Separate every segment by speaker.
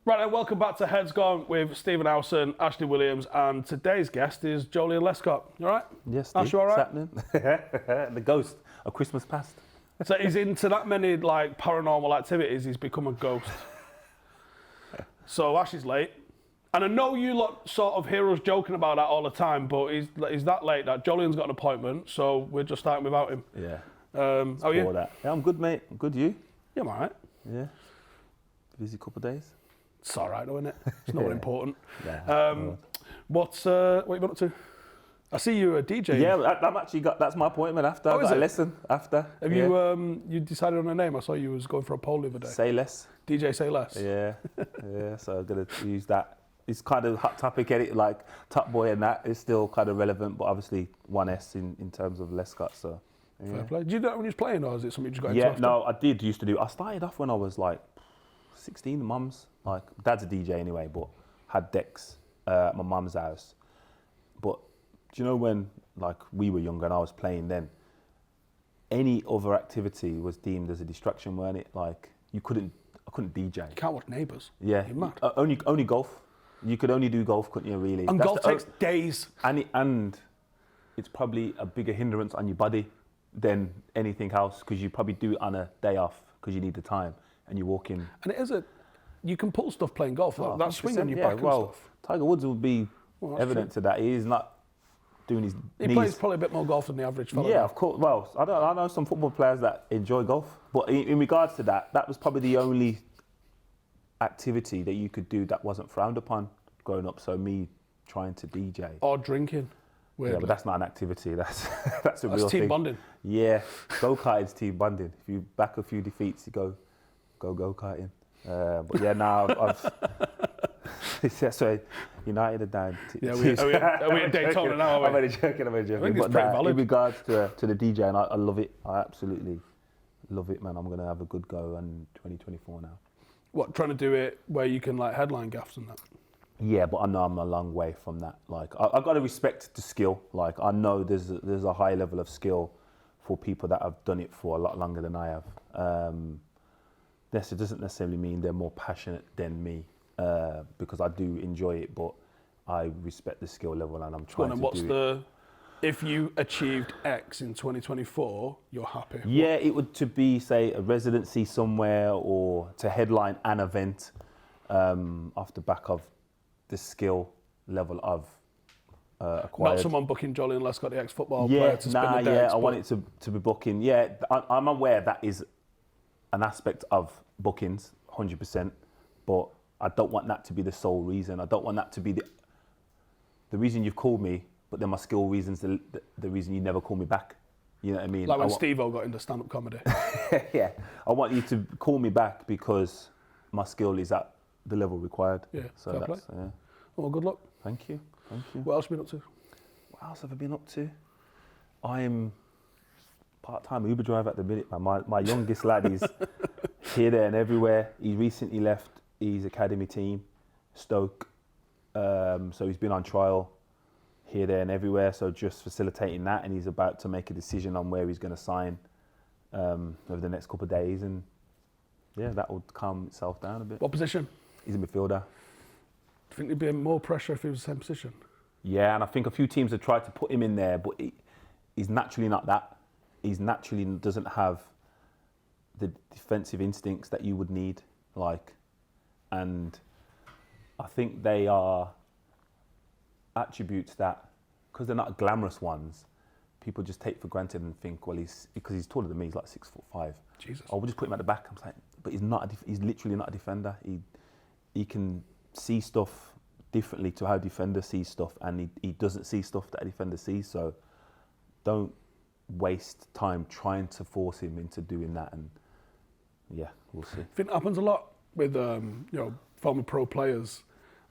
Speaker 1: Right then, welcome back to Heads Gone with Stephen Howson, Ste Williams, and today's guest is Joleon Lescott. You all right?
Speaker 2: Yes,
Speaker 1: Ash, you all right?
Speaker 2: The ghost of Christmas past.
Speaker 1: So he's into that many like paranormal activities, he's become a ghost. So Ash is late. And I know you lot sort of hear us joking about that all the time, but he's that late that Joleon's got an appointment, so we're just starting without him.
Speaker 2: Yeah.
Speaker 1: How are you?
Speaker 2: That. Yeah, I'm good, mate. I'm good, you?
Speaker 1: Yeah, I'm all right.
Speaker 2: Yeah. Busy couple of days.
Speaker 1: It's all right, though, isn't it? It's not important.
Speaker 2: Yeah.
Speaker 1: What you been up to? I see you a DJ.
Speaker 2: Yeah, I've actually that's my appointment after. I've got a lesson after.
Speaker 1: Have you decided on a name? I saw you was going for a poll the other day.
Speaker 2: Say less.
Speaker 1: DJ Say Less.
Speaker 2: Yeah. Yeah. So I'm gonna use that. It's kind of hot topic, edit like Top Boy and that is still kind of relevant, but obviously one S in terms of Lescott. So. Yeah.
Speaker 1: Fair play. Did you do that when you was playing, or is it something you just got into?
Speaker 2: Yeah.
Speaker 1: After?
Speaker 2: No, I did used to do. I started off when I was like 16. Mum's like dad's a DJ anyway, but had decks at my mum's house. But do you know when like we were younger and I was playing then, any other activity was deemed as a distraction, weren't it? Like I couldn't DJ.
Speaker 1: You can't watch Neighbours.
Speaker 2: Yeah,
Speaker 1: you're mad.
Speaker 2: Only golf. You could only do golf, couldn't you? Really.
Speaker 1: And golf takes days.
Speaker 2: And it's probably a bigger hindrance on your body than anything else because you probably do it on a day off because you need the time and you walk in.
Speaker 1: And it is you can pull stuff playing golf. That swing on your back and stuff.
Speaker 2: Tiger Woods would be evident to that. He is not doing his knees.
Speaker 1: Plays probably a bit more golf than the average fellow.
Speaker 2: Yeah, of course. Well, I know some football players that enjoy golf, but in regards to that was probably the only activity that you could do that wasn't frowned upon growing up. So me trying to DJ
Speaker 1: or drinking. Weirdly.
Speaker 2: Yeah, but that's not an activity. That's a real
Speaker 1: team
Speaker 2: thing.
Speaker 1: Bonding.
Speaker 2: Yeah, go-karting's team bonding. If you back a few defeats, you go-karting. But yeah, now sorry, United are down.
Speaker 1: Yeah, are we at Daytona now?
Speaker 2: I'm only joking.
Speaker 1: I think it's pretty valid.
Speaker 2: In regards to the DJ, and I love it. I absolutely love it, man. I'm gonna have a good go in 2024 now. What,
Speaker 1: trying to do it where you can like headline gaffs and that?
Speaker 2: Yeah, but I know I'm a long way from that. Like, I've got to respect the skill. Like, I know there's a high level of skill for people that have done it for a lot longer than I have. This doesn't necessarily mean they're more passionate than me, because I do enjoy it, but I respect the skill level and I'm trying to do it.
Speaker 1: If you achieved X in 2024, you're happy?
Speaker 2: Yeah, it would to be, say, a residency somewhere or to headline an event off the back of the skill level I've acquired.
Speaker 1: Not someone booking Joleon Lescott, the ex-football player, to spin the decks.
Speaker 2: I want it to be booking. Yeah, I'm aware that is an aspect of bookings, 100%, but I don't want that to be the sole reason. I don't want that to be the reason you've called me, but then my skill reason's the reason you never call me back. You know what I mean?
Speaker 1: Like when Steve-O got into stand-up comedy.
Speaker 2: Yeah, I want you to call me back because my skill is at the level required.
Speaker 1: Yeah,
Speaker 2: so that's play. Yeah.
Speaker 1: Well, good luck.
Speaker 2: Thank you.
Speaker 1: What else have you been up to?
Speaker 2: What else have I been up to? I'm part-time Uber driver at the minute, man. My youngest lad is here, there and everywhere. He recently left his academy team, Stoke. So he's been on trial here, there and everywhere. So just facilitating that, and he's about to make a decision on where he's going to sign over the next couple of days. And yeah, that will calm itself down a bit.
Speaker 1: What position?
Speaker 2: He's a midfielder.
Speaker 1: Do you think there'd be more pressure if he was the same position?
Speaker 2: Yeah, and I think a few teams have tried to put him in there, but he's naturally not that. He's naturally doesn't have the defensive instincts that you would need, and I think they are attributes that, because they're not glamorous ones, people just take for granted and think, well, because he's taller than me, he's like 6'5".
Speaker 1: Jesus.
Speaker 2: I will just put him at the back. I'm like, but he's not. He's literally not a defender. He can see stuff differently to how a defender sees stuff, and he doesn't see stuff that a defender sees. So don't waste time trying to force him into doing that. And yeah, we'll see.
Speaker 1: I think it happens a lot with former pro players,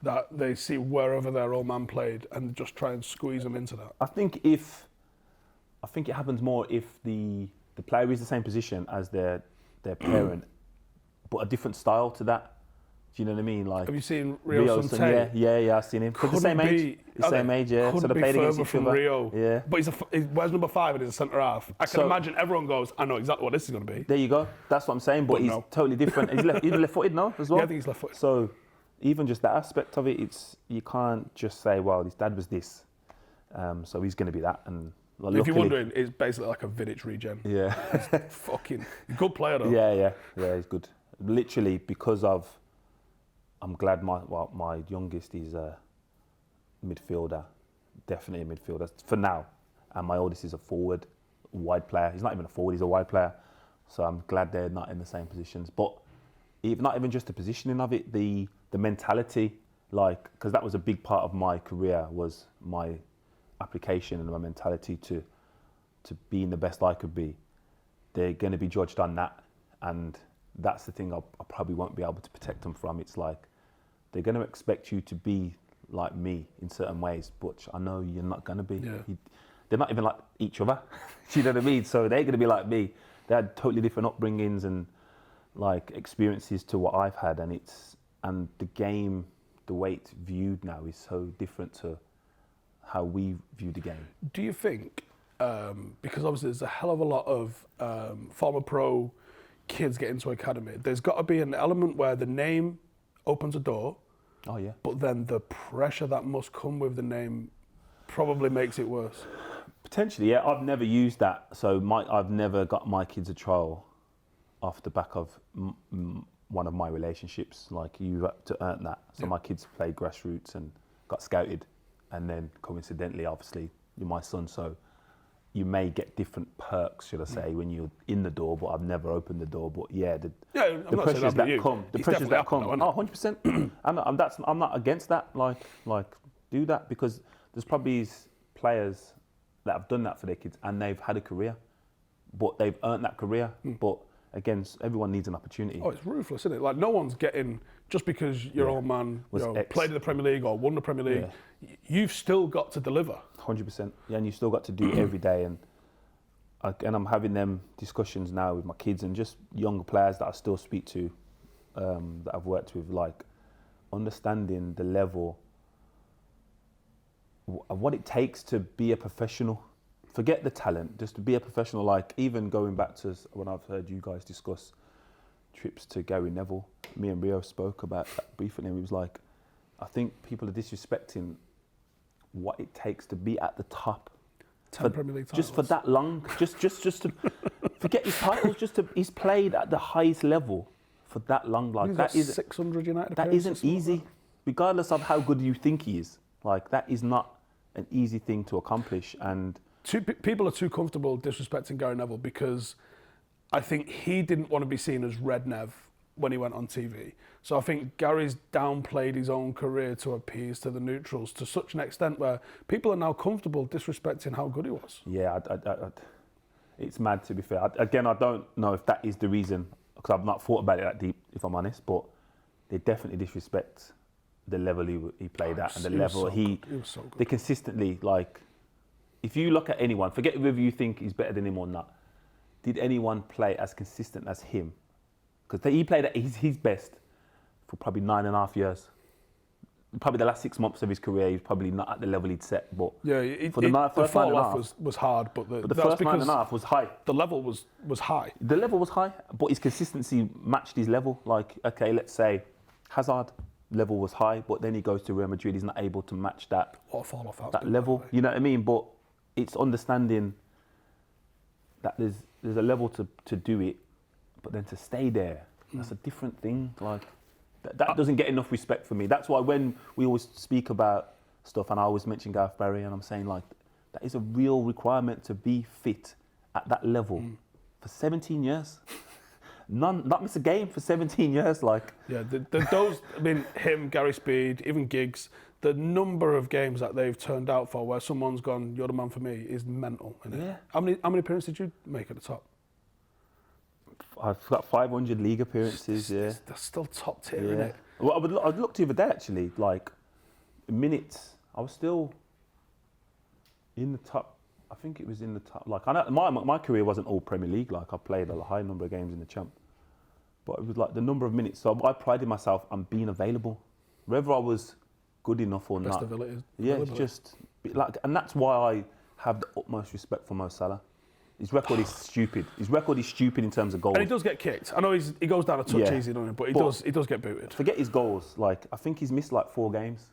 Speaker 1: that they see wherever their old man played and just try and squeeze them into that.
Speaker 2: I think it happens more if the player is the same position as their parent, but a different style to that. Do you know what I mean? Like, have
Speaker 1: you seen Rio's son?
Speaker 2: Yeah, I've seen him. They're the same age. Yeah. So they played against each other.
Speaker 1: Rio.
Speaker 2: Yeah.
Speaker 1: But he wears number 5 and he's a centre half. I can imagine everyone goes, I know exactly what this is going to be.
Speaker 2: There you go. That's what I'm saying. But he's totally different. He's left-footed now as well.
Speaker 1: Yeah, I think he's left-footed.
Speaker 2: So even just that aspect of it, you can't just say, well, his dad was this, so he's going to be that. And well,
Speaker 1: if you're wondering, it's basically like a Vidic regen.
Speaker 2: Yeah.
Speaker 1: Fucking good player though.
Speaker 2: Yeah, he's good. Literally, because of, I'm glad my youngest is a midfielder, definitely a midfielder for now, and my oldest is a forward, wide player. He's not even a forward; he's a wide player. So I'm glad they're not in the same positions. But not even just the positioning of it, the mentality, like, because that was a big part of my career, was my application and my mentality to being the best I could be. They're going to be judged on that, and that's the thing I probably won't be able to protect them from. It's like they're going to expect you to be like me in certain ways, but I know you're not going to be.
Speaker 1: Yeah.
Speaker 2: They're not even like each other. You know what I mean? So they're going to be like me. They had totally different upbringings and like experiences to what I've had, and the game, the way it's viewed now is so different to how we view the game.
Speaker 1: Do you think, because obviously there's a hell of a lot of former pro kids get into academy, there's got to be an element where the name opens a door.
Speaker 2: Oh yeah.
Speaker 1: But then the pressure that must come with the name probably makes it worse.
Speaker 2: Potentially, yeah. I've never used that, so I've never got my kids a trial off the back of one of my relationships. Like, you have to earn that. So my kids played grassroots and got scouted, and then coincidentally, obviously, you're my son, so you may get different perks, should I say, when you're in the door. But I've never opened the door. But yeah, the pressures that come, oh, 100%. I'm not against that. Like do that, because there's probably players that have done that for their kids and they've had a career, but they've earned that career. But again, everyone needs an opportunity.
Speaker 1: Oh, it's ruthless, isn't it? Like, no one's getting, just because your old man played in the Premier League or won the Premier League, you've still got to deliver.
Speaker 2: 100%. Yeah, and you still got to do it every day. And I'm having them discussions now with my kids and just younger players that I still speak to, that I've worked with, like understanding the level of what it takes to be a professional. Forget the talent, just to be a professional. Like, even going back to when I've heard you guys discuss trips to Gary Neville, me and Rio spoke about that briefly, and he was like, I think people are disrespecting what it takes to be at the top.
Speaker 1: 10 Premier League titles.
Speaker 2: Just for that long, just to forget his titles, he's played at the highest level for that long. Like, that is
Speaker 1: 600 United.
Speaker 2: That isn't easy, regardless of how good you think he is. Like, that is not an easy thing to accomplish. And
Speaker 1: people are too comfortable disrespecting Gary Neville, because I think he didn't want to be seen as Red Nev when he went on TV. So I think Gary's downplayed his own career to appease to the neutrals to such an extent where people are now comfortable disrespecting how good he was.
Speaker 2: Yeah, it's mad, to be fair. Again, I don't know if that is the reason, because I've not thought about it that deep, if I'm honest, but they definitely disrespect the level he played at, and the level he was so good. They consistently, like, if you look at anyone, forget whether you think he's better than him or not, did anyone play as consistent as him? Because he played at his best for probably 9.5 years. Probably the last 6 months of his career, he's probably not at the level he'd set. But for the first
Speaker 1: fall off was hard, but the
Speaker 2: first 9.5 was high.
Speaker 1: The level was high.
Speaker 2: The level was high, but his consistency matched his level. Like, okay, let's say Hazard level was high, but then he goes to Real Madrid, he's not able to match that.
Speaker 1: What a fall off
Speaker 2: that level. You know what I mean? But it's understanding that there's a level to do it, but then to stay there, that's a different thing. Like, that doesn't get enough respect for me. That's why when we always speak about stuff, and I always mention Gareth Barry, and I'm saying, like, that is a real requirement to be fit at that level for 17 years. Not miss a game for 17 years. Like,
Speaker 1: yeah, those. I mean, him, Gary Speed, even Giggs. The number of games that they've turned out for where someone's gone, "You're the man for me," is mental. Isn't it?
Speaker 2: Yeah.
Speaker 1: How many appearances did you make at the top?
Speaker 2: I've got 500 league appearances. Yeah,
Speaker 1: that's still top tier, isn't it?
Speaker 2: Well, I'd looked the other day, actually. Like, minutes, I was still in the top. I think it was in the top. Like, I know my career wasn't all Premier League. Like, I played a high number of games in the Champ, but it was like the number of minutes. So I prided myself on being available, whether I was good enough or
Speaker 1: Best
Speaker 2: not.
Speaker 1: Ability.
Speaker 2: Yeah, it's just like, and that's why I have the utmost respect for Mo Salah. His record is stupid. His record is stupid in terms of goals.
Speaker 1: And he does get kicked. I know he goes down a touch easy, doesn't he? But he does get booted.
Speaker 2: Forget his goals. Like, I think he's missed like 4 games.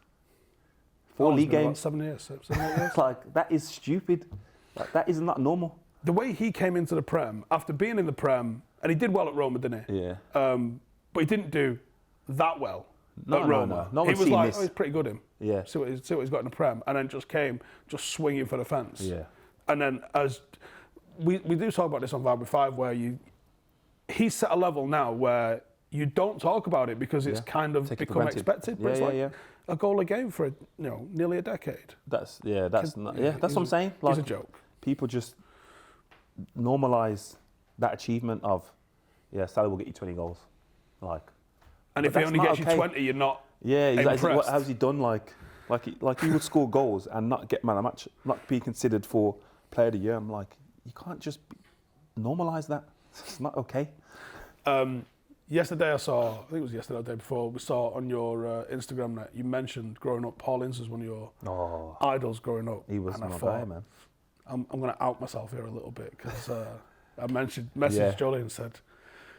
Speaker 2: 4 league games.
Speaker 1: 7 years, 7 8 years.
Speaker 2: Like, that is stupid. Like, that is not normal.
Speaker 1: The way he came into the Prem, after being in the Prem, and he did well at Roma, didn't he?
Speaker 2: Yeah.
Speaker 1: But he didn't do that well at Roma.
Speaker 2: No.
Speaker 1: He was like,
Speaker 2: this.
Speaker 1: he's pretty good, him.
Speaker 2: Yeah.
Speaker 1: See what he's got in the Prem. And then just came, just swinging for the fence.
Speaker 2: Yeah.
Speaker 1: And then as... We do talk about this on Vibe with 5, where he's set a level now where you don't talk about it because it's kind of become expected. But it's like a goal a game for nearly a decade.
Speaker 2: That's what I'm saying. Like,
Speaker 1: it's a joke.
Speaker 2: People just normalise that achievement of, Salah will get you 20 goals. Like,
Speaker 1: and if he only gets you 20, you're not impressed.
Speaker 2: How's he done? Like he would score goals and not get man of the match, not be considered for player of the year. I'm like, you can't just normalise that. It's not okay.
Speaker 1: Yesterday I think it was yesterday or the day before, we saw on your Instagram that you mentioned growing up, Paul Ince was one of your idols growing up.
Speaker 2: He was my guy, man.
Speaker 1: I'm going to out myself here a little bit because I messaged Joleon and said,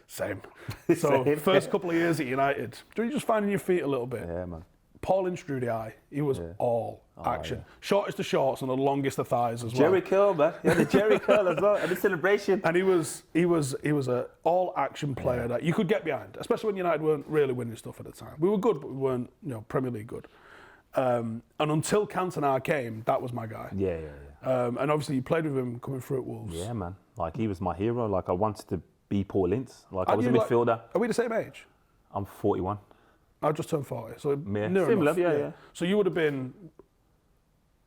Speaker 1: same. So first couple of years at United, do you just finding your feet a little bit?
Speaker 2: Yeah, man.
Speaker 1: Paul Ince drew the eye. He was all action. Yeah. Shortest of shorts and the longest of thighs as well.
Speaker 2: Jerry curl, man. Yeah, the Jerry curl as well, and the celebration.
Speaker 1: And he was a all action player that you could get behind, especially when United weren't really winning stuff at the time. We were good, but we weren't Premier League good. And until Cantona came, that was my guy.
Speaker 2: Yeah.
Speaker 1: And obviously you played with him coming through at Wolves.
Speaker 2: Yeah, man. Like, he was my hero. Like, I wanted to be Paul Ince. Like, I was a midfielder.
Speaker 1: Are we the same age?
Speaker 2: I'm 41.
Speaker 1: I just turned 40, so
Speaker 2: similar, yeah.
Speaker 1: So you would have been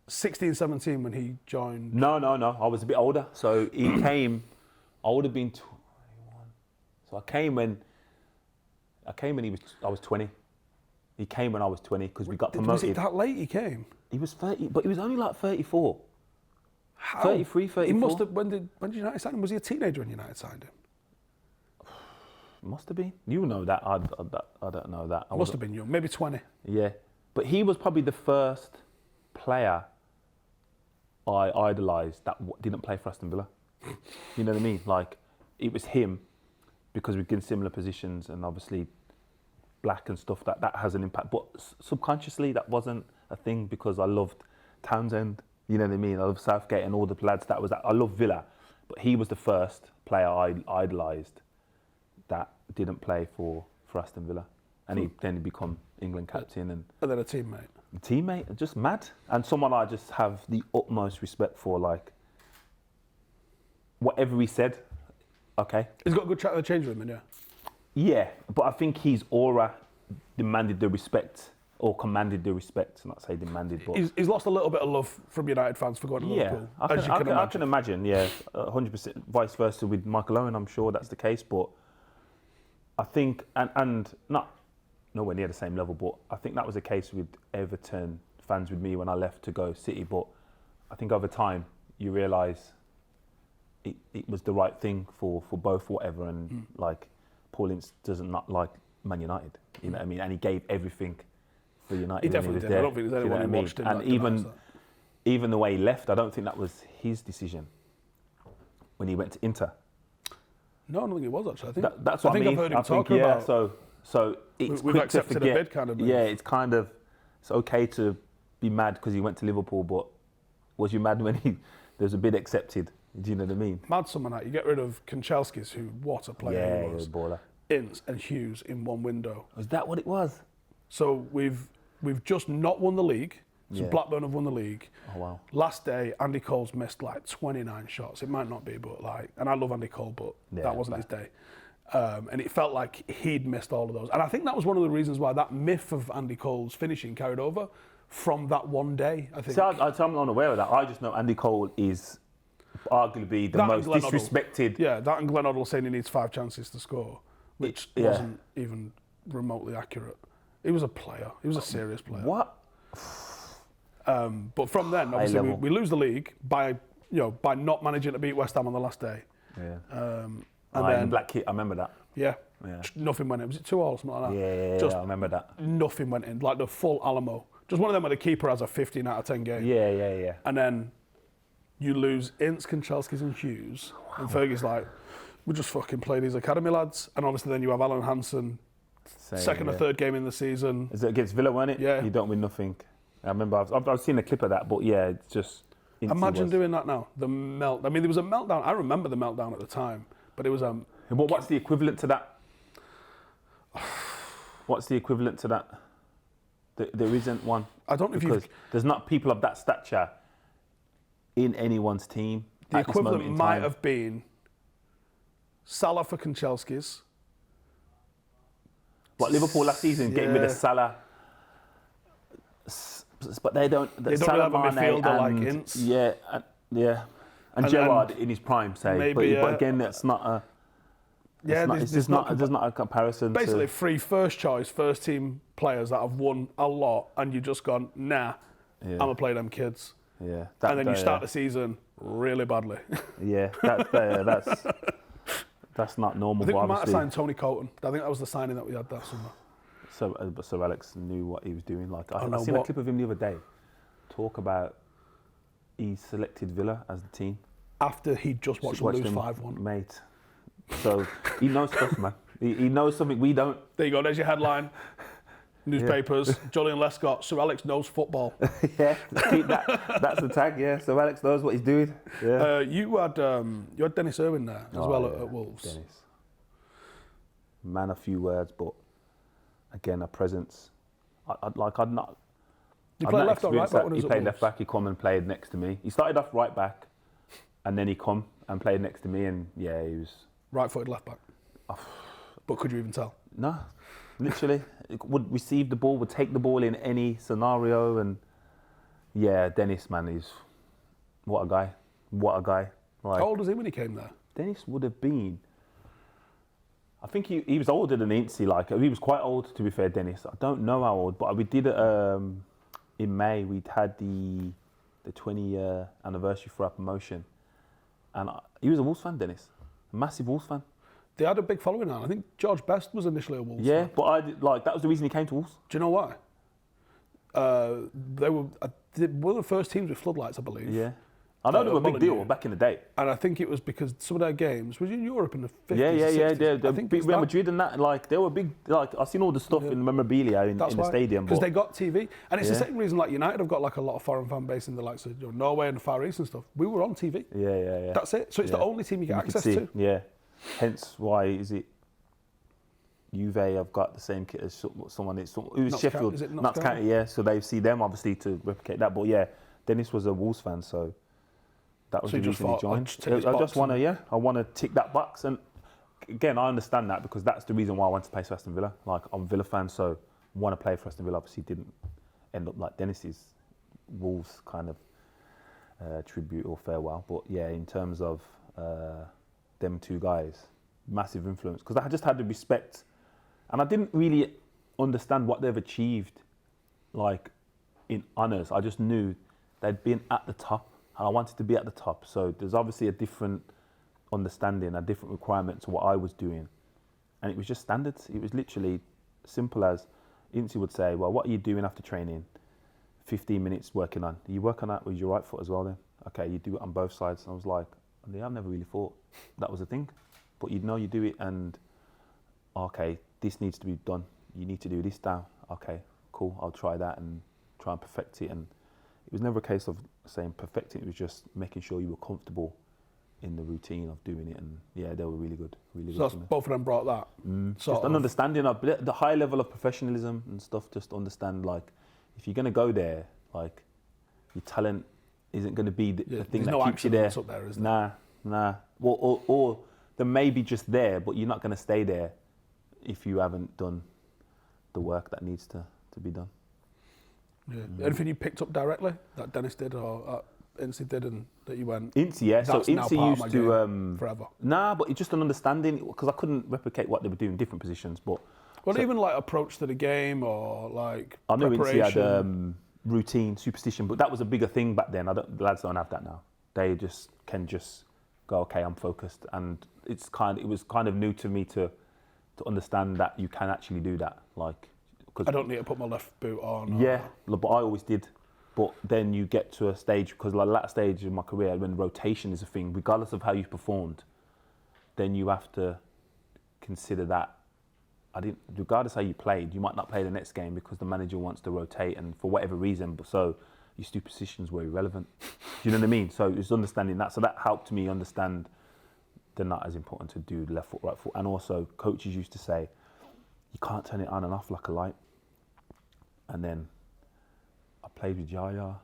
Speaker 1: 16, 17 when he joined?
Speaker 2: No. I was a bit older. So he came, I would have been 21. So I came when I was 20. He came when I was 20 because we got promoted.
Speaker 1: Was it that late he came?
Speaker 2: He was 30, but he was only like 34.
Speaker 1: How?
Speaker 2: 33, 34.
Speaker 1: He must have, when did United sign him? Was he a teenager when United signed him?
Speaker 2: Must have been. You know that. I don't know that.
Speaker 1: Must have been young, maybe 20.
Speaker 2: Yeah. But he was probably the first player I idolised that didn't play for Aston Villa. You know what I mean? Like, it was him because we're in similar positions and obviously black and stuff, that has an impact. But subconsciously, that wasn't a thing because I loved Townsend. You know what I mean? I love Southgate and all the lads that was that. I love Villa. But he was the first player I idolised that didn't play for Aston Villa. And he then become England captain. And
Speaker 1: then a teammate.
Speaker 2: Teammate, just mad. And someone I just have the utmost respect for, like, whatever he said, okay.
Speaker 1: He's got a good chat in the change room, yeah?
Speaker 2: Yeah, but I think his aura demanded the respect, or commanded the respect, not say demanded, but...
Speaker 1: He's lost a little bit of love from United fans for going to Liverpool,
Speaker 2: I can imagine, yeah, 100%, vice versa with Michael Owen, I'm sure that's the case, but I think, and not nowhere near the same level, but I think that was the case with Everton fans with me when I left to go City, but I think over time you realise it was the right thing for both, whatever, and like Paul Ince doesn't not like Man United, you know what I mean, and he gave everything for United.
Speaker 1: He definitely did. I don't think there's anyone who watched him.
Speaker 2: And even the way he left, I don't think that was his decision when he went to Inter.
Speaker 1: No, I don't think it was actually. I think
Speaker 2: that's what I mean.
Speaker 1: I've heard him talk about.
Speaker 2: So it's
Speaker 1: we've
Speaker 2: quick
Speaker 1: accepted
Speaker 2: to forget.
Speaker 1: a bid kind of move.
Speaker 2: Yeah, it's okay to be mad because he went to Liverpool, but was you mad when there's a bid accepted? Do you know what I mean?
Speaker 1: Mad someone that you get rid of Kanchelskis, who what a player he was.
Speaker 2: Yeah, baller.
Speaker 1: Ince and Hughes in one window.
Speaker 2: Was that what it was?
Speaker 1: So we've just not won the league. So Blackburn have won the league.
Speaker 2: Oh wow!
Speaker 1: Last day, Andy Cole's missed like 29 shots. It might not be, but and I love Andy Cole, but that wasn't his day. And it felt like he'd missed all of those. And I think that was one of the reasons why that myth of Andy Cole's finishing carried over from that one day. I think.
Speaker 2: So I'm unaware of that. I just know Andy Cole is arguably the most disrespected.
Speaker 1: Yeah, that and Glenn Hoddle saying he needs 5 chances to score, which wasn't even remotely accurate. He was a player. He was a serious player.
Speaker 2: What?
Speaker 1: But from then, obviously, we lose the league by not managing to beat West Ham on the last day.
Speaker 2: Yeah.
Speaker 1: And
Speaker 2: then the black kit, I remember that.
Speaker 1: Yeah. Nothing went in. Was it 2-2 or something like that?
Speaker 2: Yeah, I remember that.
Speaker 1: Nothing went in. Like the full Alamo. Just one of them where the keeper has a 15 out of 10 game.
Speaker 2: Yeah.
Speaker 1: And then you lose Ince, Kanchelskis and Hughes, and Fergie's like, we just fucking play these academy lads. And obviously then you have Alan Hansen, second or third game in the season.
Speaker 2: Is it against Villa, wasn't it?
Speaker 1: Yeah.
Speaker 2: You don't win nothing. I remember I've seen a clip of that, but yeah, it's just...
Speaker 1: Imagine doing that now. The melt. I mean, there was a meltdown. I remember the meltdown at the time, but it was...
Speaker 2: What's the equivalent to that? What's the equivalent to that? There isn't one.
Speaker 1: I don't know if
Speaker 2: because there's not people of that stature in anyone's team.
Speaker 1: The equivalent might have been Salah for Kanchelskis.
Speaker 2: But Liverpool last season getting rid of Salah, but they don't
Speaker 1: really have a midfielder like Ince.
Speaker 2: Yeah, and Gerrard in his prime, say.
Speaker 1: Maybe,
Speaker 2: but again, that's not a. There's not a comparison.
Speaker 1: Basically, three first team players that have won a lot, and you just gone, nah, I'm gonna play them kids.
Speaker 2: Yeah,
Speaker 1: and then you start the season really badly.
Speaker 2: Yeah, that's not normal.
Speaker 1: I think we might have signed Tony Colton. I think that was the signing that we had that summer.
Speaker 2: So Alex knew what he was doing. Like I seen a clip of him the other day talk about he selected Villa as the team
Speaker 1: after he just watched them lose 5-1.
Speaker 2: Mate. So he knows stuff, man. He knows something we don't.
Speaker 1: There you go. There's your headline. Newspapers. Joleon Lescott. Sir Alex knows football.
Speaker 2: Yeah, keep that. That's the tag. Yeah. So Alex knows what he's doing. Yeah.
Speaker 1: You had Dennis Irwin there as well at Wolves.
Speaker 2: Dennis. Man, a few words, but again, a presence. I'd not.
Speaker 1: He played left or right back when he was at
Speaker 2: played
Speaker 1: Wolves?
Speaker 2: left back. He come and played next to me. He started off right back, and then he come and played next to me, and he was
Speaker 1: right-footed left back. But could you even tell?
Speaker 2: No, literally would receive the ball, would take the ball in any scenario, and Dennis, man, is what a guy. Like,
Speaker 1: how old was he when he came there?
Speaker 2: Dennis would have been. I think he was older than Ince. Like he was quite old, to be fair. Dennis, I don't know how old, but we did it in May. We'd had the 20-year anniversary for our promotion, and he was a Wolves fan. Dennis, a massive Wolves fan.
Speaker 1: They had a big following now. I think George Best was initially a Wolves
Speaker 2: fan.
Speaker 1: fan.
Speaker 2: But that was the reason he came to Wolves.
Speaker 1: Do you know why? They were one of the first teams with floodlights, I believe.
Speaker 2: Yeah. I know they were a big deal back in the day.
Speaker 1: And I think it was because some of their games was in Europe in the 50s.
Speaker 2: Yeah.
Speaker 1: They
Speaker 2: beat Real Madrid and that. Like, they were big. Like, I've seen all the stuff in the memorabilia in the stadium.
Speaker 1: Because they got TV. And it's the same reason, like, United have got, like, a lot of foreign fan base in the likes of Norway and the Far East and stuff. We were on TV.
Speaker 2: Yeah.
Speaker 1: That's it. So it's the only team you get access to.
Speaker 2: Yeah. Hence why is it Juve have got the same kit as someone. It was Sheffield.
Speaker 1: Is it
Speaker 2: Notts County, yeah. So they see them, obviously, to replicate that. But, yeah, Dennis was a Wolves fan, so... That was the reason he joined. I just want to tick that box. And again, I understand that because that's the reason why I wanted to play for Aston Villa. Like, I'm a Villa fan, so I want to play for Aston Villa. Obviously, didn't end up like Dennis's Wolves kind of tribute or farewell. But yeah, in terms of them two guys, massive influence. Because I just had the respect. And I didn't really understand what they've achieved, like, in honours. I just knew they'd been at the top. And I wanted to be at the top. So there's obviously a different understanding, a different requirement to what I was doing. And it was just standards. It was literally simple as Ince would say, well, what are you doing after training? 15 minutes working on. Are you working on that with your right foot as well then? Okay, you do it on both sides. And I was like, yeah, I've never really thought that was a thing. But you do it and, okay, this needs to be done. You need to do this now. Okay, cool, I'll try that and try and perfect it. And it was never a case of saying perfecting, it was just making sure you were comfortable in the routine of doing it. And yeah, they were really good.
Speaker 1: So that's, both of them brought that.
Speaker 2: Just an understanding of the high level of professionalism and stuff, just to understand, like, if you're going to go there, like, your talent isn't going to be the thing that keeps you there.
Speaker 1: Up there, is there?
Speaker 2: Nah. Or they may be just there, but you're not going to stay there if you haven't done the work that needs to be done.
Speaker 1: Yeah. Anything you picked up directly that Dennis did or Ince did, and that you went?
Speaker 2: Ince, yeah. So Ince used to
Speaker 1: forever.
Speaker 2: Nah, but it's just an understanding, because I couldn't replicate what they were doing in different positions. But
Speaker 1: even like approach to the game or like
Speaker 2: I know
Speaker 1: preparation.
Speaker 2: Ince had routine, superstition, but that was a bigger thing back then. The lads don't have that now. They just can go, okay, I'm focused, and it was kind of new to me to understand that you can actually do that, like.
Speaker 1: I don't need to put my left boot on.
Speaker 2: Yeah, but I always did. But then you get to a stage, because like that stage in my career, when rotation is a thing, regardless of how you performed, then you have to consider that. Regardless how you played, you might not play the next game because the manager wants to rotate, and for whatever reason, but so your superstitions were irrelevant. Do you know what I mean? So it's understanding that. So that helped me understand they're not as important to do left foot, right foot. And also, coaches used to say, you can't turn it on and off like a light. And then I played with Yaya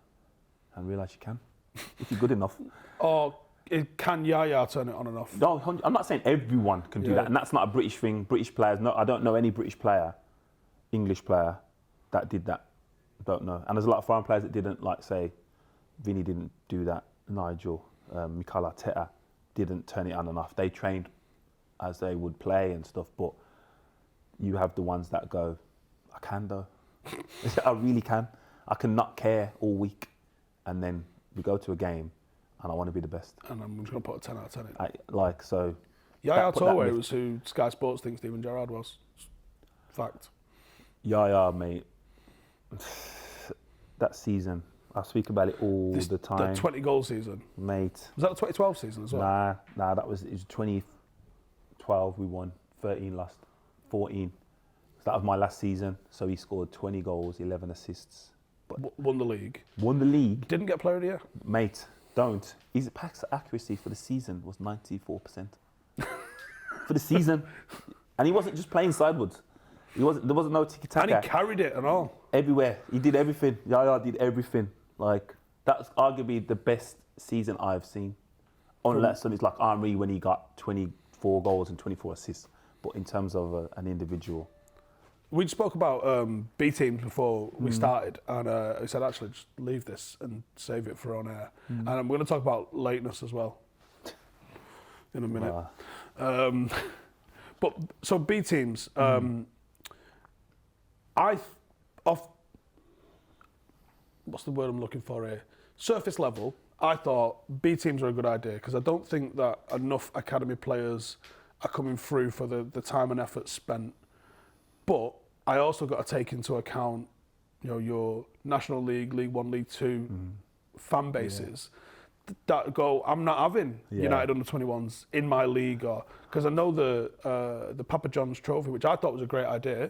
Speaker 2: and realised you can, if you're good enough.
Speaker 1: Or can Yaya turn it on and off?
Speaker 2: No, I'm not saying everyone can do that, and that's not a British thing. British players, no, I don't know any British player, English player, that did that. Don't know. And there's a lot of foreign players that didn't, like say, Vinny didn't do that, Nigel, Mikel Arteta didn't turn it on and off. They trained as they would play and stuff, but you have the ones that go, I can though. I really can. I can not care all week, and then we go to a game and I want to be the best.
Speaker 1: And I'm just going to put a 10 out of 10 in.
Speaker 2: Yaya
Speaker 1: Toure was who Sky Sports thinks Steven Gerrard was. Fact.
Speaker 2: Yaya, mate. That season, I speak about it all the time.
Speaker 1: The 20-goal season.
Speaker 2: Mate.
Speaker 1: Was that the 2012 season as well?
Speaker 2: Nah, it was 2012 we won, 13 lost, 14. So that was my last season. So he scored 20 goals, 11 assists. But
Speaker 1: won the league.
Speaker 2: Won the league.
Speaker 1: Didn't get player of the year?
Speaker 2: Mate, don't. His pass accuracy for the season was 94%. For the season. And he wasn't just playing sideways. There wasn't no tiki-taka.
Speaker 1: And he carried it and all.
Speaker 2: Everywhere. He did everything. Yaya did everything. Like, that's arguably the best season I've seen. Unless it's like Henry when he got 24 goals and 24 assists. But in terms of an individual.
Speaker 1: We spoke about B teams before we started, and I said, actually, just leave this and save it for on air. And I'm going to talk about lateness as well in a minute. But so B teams, what's the word I'm looking for here? Surface level, I thought B teams are a good idea because I don't think that enough academy players are coming through for the time and effort spent. But I also got to take into account, your National League, League One, League Two fan bases that go, I'm not having United under-21s in my league, because I know the Papa John's Trophy, which I thought was a great idea.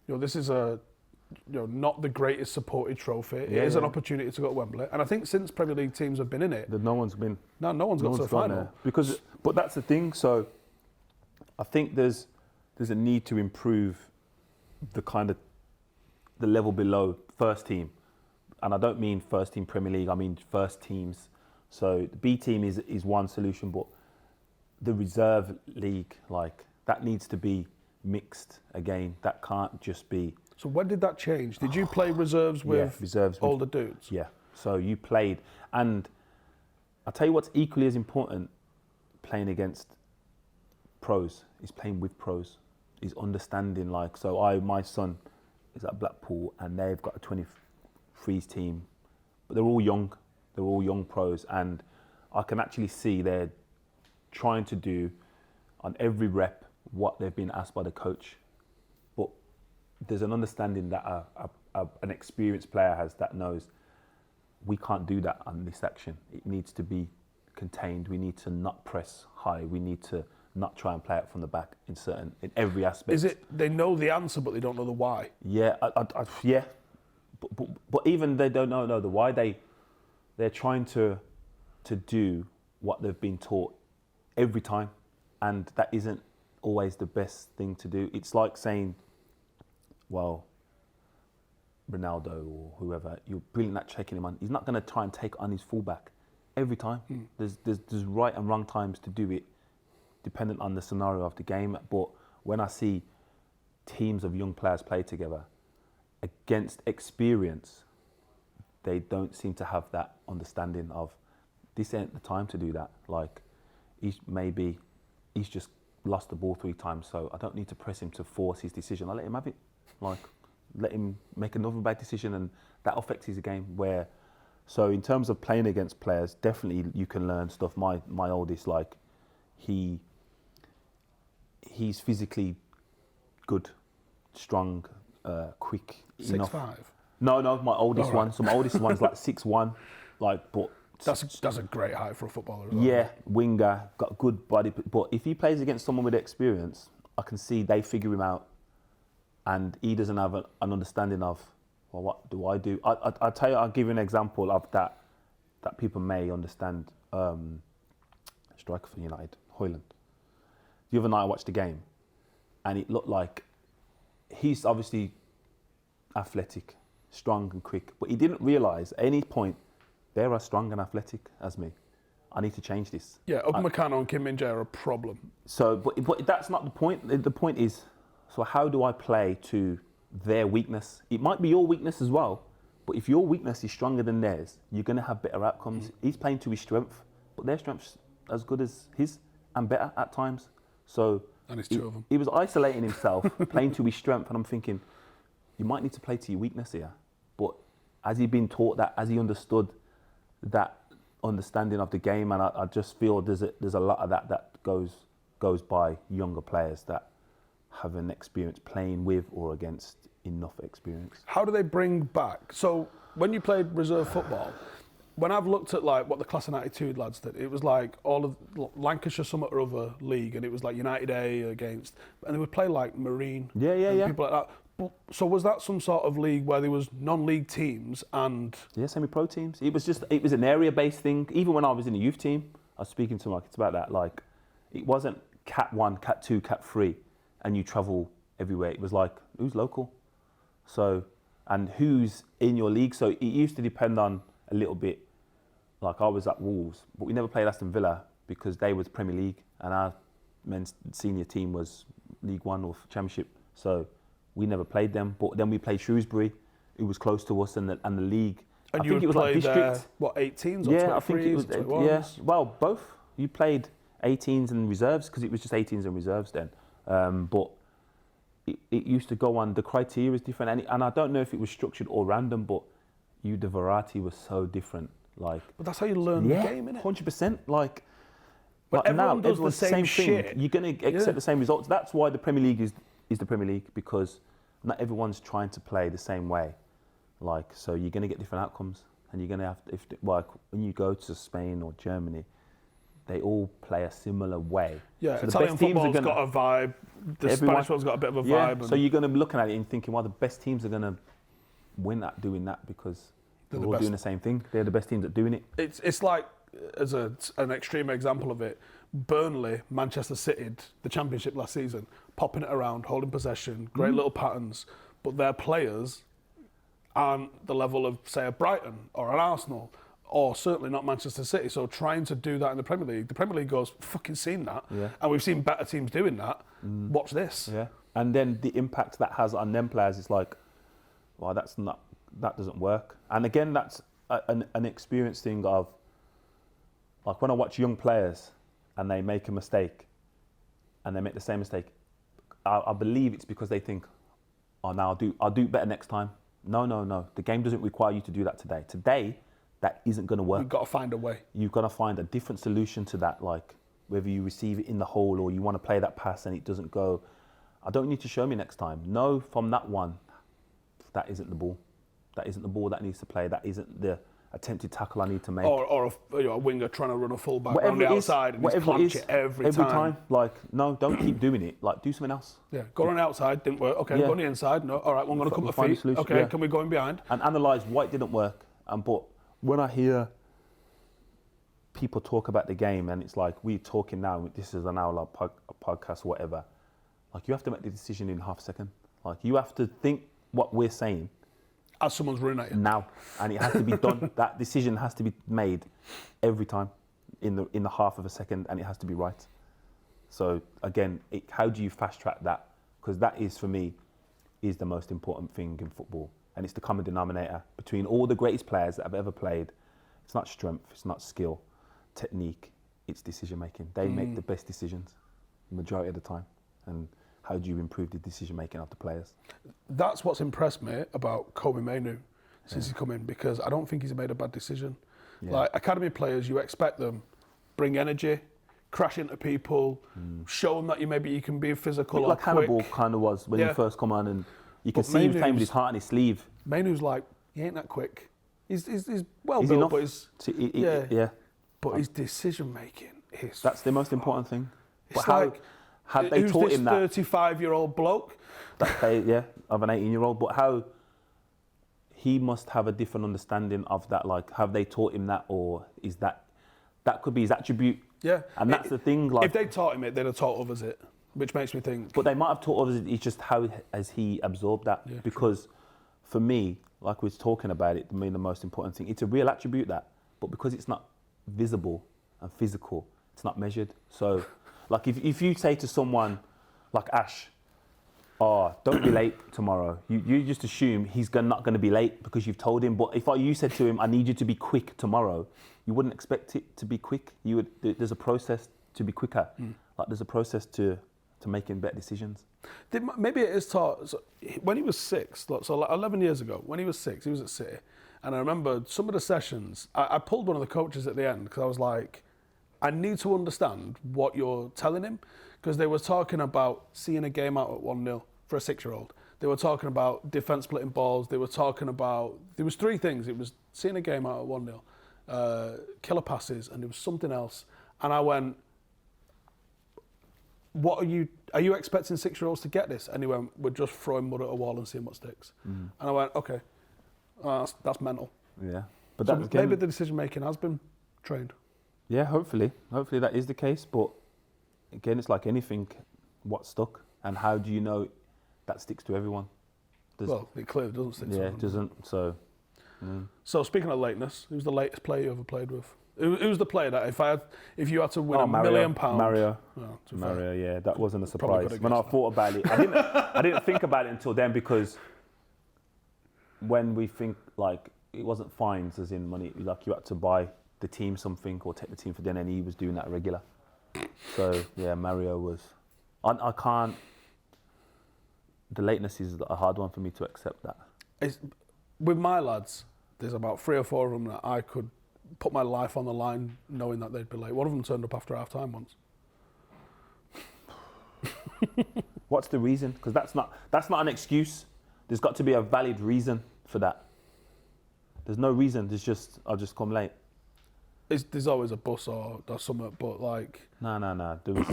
Speaker 1: This is not the greatest supported trophy. It is an opportunity to go to Wembley, and I think since Premier League teams have been in it,
Speaker 2: no one's been.
Speaker 1: No one's got to the final.
Speaker 2: But that's the thing. So I think there's a need to improve the level below first team, and I don't mean first team Premier League. I mean first teams. So the B team is one solution, but the reserve league, like, that needs to be mixed again. That can't just be.
Speaker 1: So when did that change? Did you play reserves with older dudes?
Speaker 2: Yeah. So you played, and I'll tell you what's equally as important: playing against pros is playing with pros. Is understanding, like, so my son is at Blackpool and they've got a 23s team, but they're all young pros, and I can actually see they're trying to do on every rep what they've been asked by the coach, but there's an understanding that an experienced player has that knows we can't do that on this action. It needs to be contained. We need to not press high. We need to not try and play it from the back in every aspect.
Speaker 1: Is it they know the answer but they don't know the why?
Speaker 2: Yeah, yeah. But even they don't know the why. They're trying to do what they've been taught every time, and that isn't always the best thing to do. It's like saying, well, Ronaldo or whoever, you're brilliant at checking him on. He's not going to try and take on his fullback every time. There's right and wrong times to do it, dependent on the scenario of the game. But when I see teams of young players play together against experience, they don't seem to have that understanding of this ain't the time to do that. Like, he's just lost the ball 3 times, so I don't need to press him to force his decision. I let him have it. Like, let him make another bad decision, and that affects his game. So in terms of playing against players, definitely you can learn stuff. My oldest, like, he's physically good, strong, quick enough.
Speaker 1: 6'5".
Speaker 2: No, my oldest
Speaker 1: All right.
Speaker 2: one. So my oldest one's like 6'1", like, but
Speaker 1: That's a great height for a footballer as well.
Speaker 2: yeah, winger, got good body. But if he plays against someone with experience, I can see they figure him out, and he doesn't have an understanding of, well, what do I do? I'll tell you, I'll give you an example of that people may understand. Striker for United, Hoyland. The other night I watched the game, and it looked like he's obviously athletic, strong and quick, but he didn't realise at any point they're as strong and athletic as me. I need to change this.
Speaker 1: Yeah, Upamecano and Kim Min-jae are a problem.
Speaker 2: So, but that's not the point. The point is, so how do I play to their weakness? It might be your weakness as well, but if your weakness is stronger than theirs, you're going to have better outcomes. He's playing to his strength, but their strength's as good as his and better at times. So,
Speaker 1: And it's two of them.
Speaker 2: He was isolating himself, playing to his strength, and I'm thinking, you might need to play to your weakness here. But has he been taught that? Has he understood that understanding of the game? And I just feel there's a lot of that goes by younger players that have an experience playing with or against enough experience.
Speaker 1: How do they bring back? So when you played reserve football, when I've looked at like what the class of '92 lads did, it was like all of Lancashire Summit or other league, and it was like United A against, and they would play like Marine, and people like that. So was that some sort of league where there was non-league teams and?
Speaker 2: Yeah, semi-pro teams. It was an area-based thing. Even when I was in the youth team, I was speaking to my kids about that. Like, it wasn't Cat 1, Cat 2, Cat 3, and you travel everywhere. It was like, who's local? So, and who's in your league? So it used to depend on a little bit. Like, I was at Wolves, but we never played Aston Villa because they was Premier League, and our men's senior team was League One or Championship. So we never played them, but then we played Shrewsbury, who was close to us, and the league.
Speaker 1: And
Speaker 2: I
Speaker 1: you
Speaker 2: think it was like district.
Speaker 1: What, 18s or 23s?
Speaker 2: Yeah, I think it was.
Speaker 1: 21s?
Speaker 2: Yeah, well, both. You played 18s and reserves because it was just 18s and reserves then. But it used to go on. The criteria was different, and I don't know if it was structured or random, but the variety was so different. Like,
Speaker 1: but that's how you learn the game, innit?
Speaker 2: 100%. Like,
Speaker 1: but everyone does the same shit.
Speaker 2: Thing. You're going to accept the same results. That's why the Premier League is the Premier League, because not everyone's trying to play the same way. Like, so you're going to get different outcomes, and you're going to have when you go to Spain or Germany, they all play a similar way.
Speaker 1: Yeah,
Speaker 2: so
Speaker 1: Italian football's got a vibe. The Spanish one's got a bit of a vibe.
Speaker 2: So you're going to be looking at it and thinking, well, the best teams are going to win at doing that because they're all doing the same thing. They're the best teams at doing it.
Speaker 1: It's like, as an extreme example of it, Burnley, Manchester City, the Championship last season, popping it around, holding possession, great little patterns, but their players aren't the level of, say, a Brighton or an Arsenal, or certainly not Manchester City. So trying to do that in the Premier League goes, fucking seen that, and we've seen better teams doing that. Watch this.
Speaker 2: Yeah, and then the impact that has on them players is like, well, that doesn't work. And again, that's an experience thing of, like, when I watch young players and they make a mistake and they make the same mistake, I believe it's because they think, oh, now I'll do better next time. No. The game doesn't require you to do that today. Today, that isn't going to work.
Speaker 1: You've got to find a way.
Speaker 2: You've got to find a different solution to that, like whether you receive it in the hole or you want to play that pass and it doesn't go. I don't need to show me next time. No, from that one, that isn't the ball. That isn't the ball that needs to play. That isn't the attempted tackle I need to make.
Speaker 1: Or a winger trying to run a full back on the outside and he's clamped it every time.
Speaker 2: Like, no, don't keep doing it. Like, do something else.
Speaker 1: Yeah, go on the outside, didn't work. Okay, go on the inside. No, all right, well, I'm going to come to feet. Okay, can we go in behind?
Speaker 2: And analyse why it didn't work. But when I hear people talk about the game and it's like, we're talking now, this is an hour a podcast or whatever, like, you have to make the decision in half a second. Like, you have to think what we're saying
Speaker 1: as someone's running at you
Speaker 2: now, and it has to be done. That decision has to be made every time in the half of a second, and it has to be right. So again, how do you fast track that? Because that is, for me, is the most important thing in football, and it's the common denominator between all the greatest players that have ever played. It's not strength, it's not skill, technique, it's decision making. They make the best decisions the majority of the time, and how do you improve the decision-making of the players?
Speaker 1: That's what's impressed me about Kobe Mainu since he's come in, because I don't think he's made a bad decision. Yeah. Like, academy players, you expect them, bring energy, crash into people, show them that maybe you can be physical or
Speaker 2: like
Speaker 1: quick.
Speaker 2: Hannibal kind of was when you first come on, and You can see him playing with his heart on his sleeve.
Speaker 1: Mainu's like, he ain't that quick. He's well
Speaker 2: Is
Speaker 1: built,
Speaker 2: enough
Speaker 1: but his
Speaker 2: yeah.
Speaker 1: But his decision making is.
Speaker 2: That's the most important thing.
Speaker 1: It's
Speaker 2: but
Speaker 1: like,
Speaker 2: have they taught him that?
Speaker 1: Who's this 35-year-old bloke?
Speaker 2: Of an 18-year-old. But how? He must have a different understanding of that. Like, have they taught him that, or is that could be his attribute?
Speaker 1: Yeah.
Speaker 2: And that's the thing. Like,
Speaker 1: if they taught him it, they'd have taught others it, which makes me think.
Speaker 2: But they might have taught others it. It's just how has he absorbed that?
Speaker 1: Yeah,
Speaker 2: because for me, like we was talking about it, the most important thing, it's a real attribute that, but because it's not visible and physical, it's not measured. So, like if you say to someone like Ash, oh, don't be late tomorrow, you just assume he's not going to be late because you've told him. But if you said to him, I need you to be quick tomorrow, you wouldn't expect it to be quick. There's a process to be quicker. Like there's a process to making better decisions.
Speaker 1: Maybe it is taught. So when he was 6, so like 11 years ago, when he was 6, he was at City. And I remember some of the sessions, I pulled one of the coaches at the end because I was like, I need to understand what you're telling him. Because they were talking about seeing a game out at 1-0 for a 6-year-old. They were talking about defence splitting balls. They were talking about, there was 3 things. It was seeing a game out at 1-0, killer passes, and there was something else. And I went, what are you expecting 6-year-olds to get this? And he went, we're just throwing mud at a wall and seeing what sticks. And I went, okay, that's mental.
Speaker 2: Yeah. But
Speaker 1: So
Speaker 2: that,
Speaker 1: maybe the decision making has been trained.
Speaker 2: Yeah, hopefully that is the case. But again, it's like anything, what stuck, and how do you know that sticks to everyone?
Speaker 1: Well, it clearly doesn't stick to everyone.
Speaker 2: Yeah, it doesn't. So.
Speaker 1: So speaking of lateness, who's the latest player you ever played with? Who's the player that if you had to win
Speaker 2: Mario,
Speaker 1: £1 million?
Speaker 2: Mario, yeah, that wasn't a
Speaker 1: Probably
Speaker 2: surprise.
Speaker 1: could've
Speaker 2: When I
Speaker 1: guessed
Speaker 2: thought about it, I didn't think about it until then, because when we think like it wasn't fines as in money, like you had to buy the team something or take the team for dinner, and he was doing that regular. So yeah, Mario was. I can't. The lateness is a hard one for me to accept that.
Speaker 1: With my lads, there's about 3 or 4 of them that I could put my life on the line knowing that they'd be late. One of them turned up after half time once.
Speaker 2: What's the reason? Because that's not an excuse. There's got to be a valid reason for that. There's no reason. There's just I'll just come late.
Speaker 1: There's always a bus or something, but like.
Speaker 2: No. There was,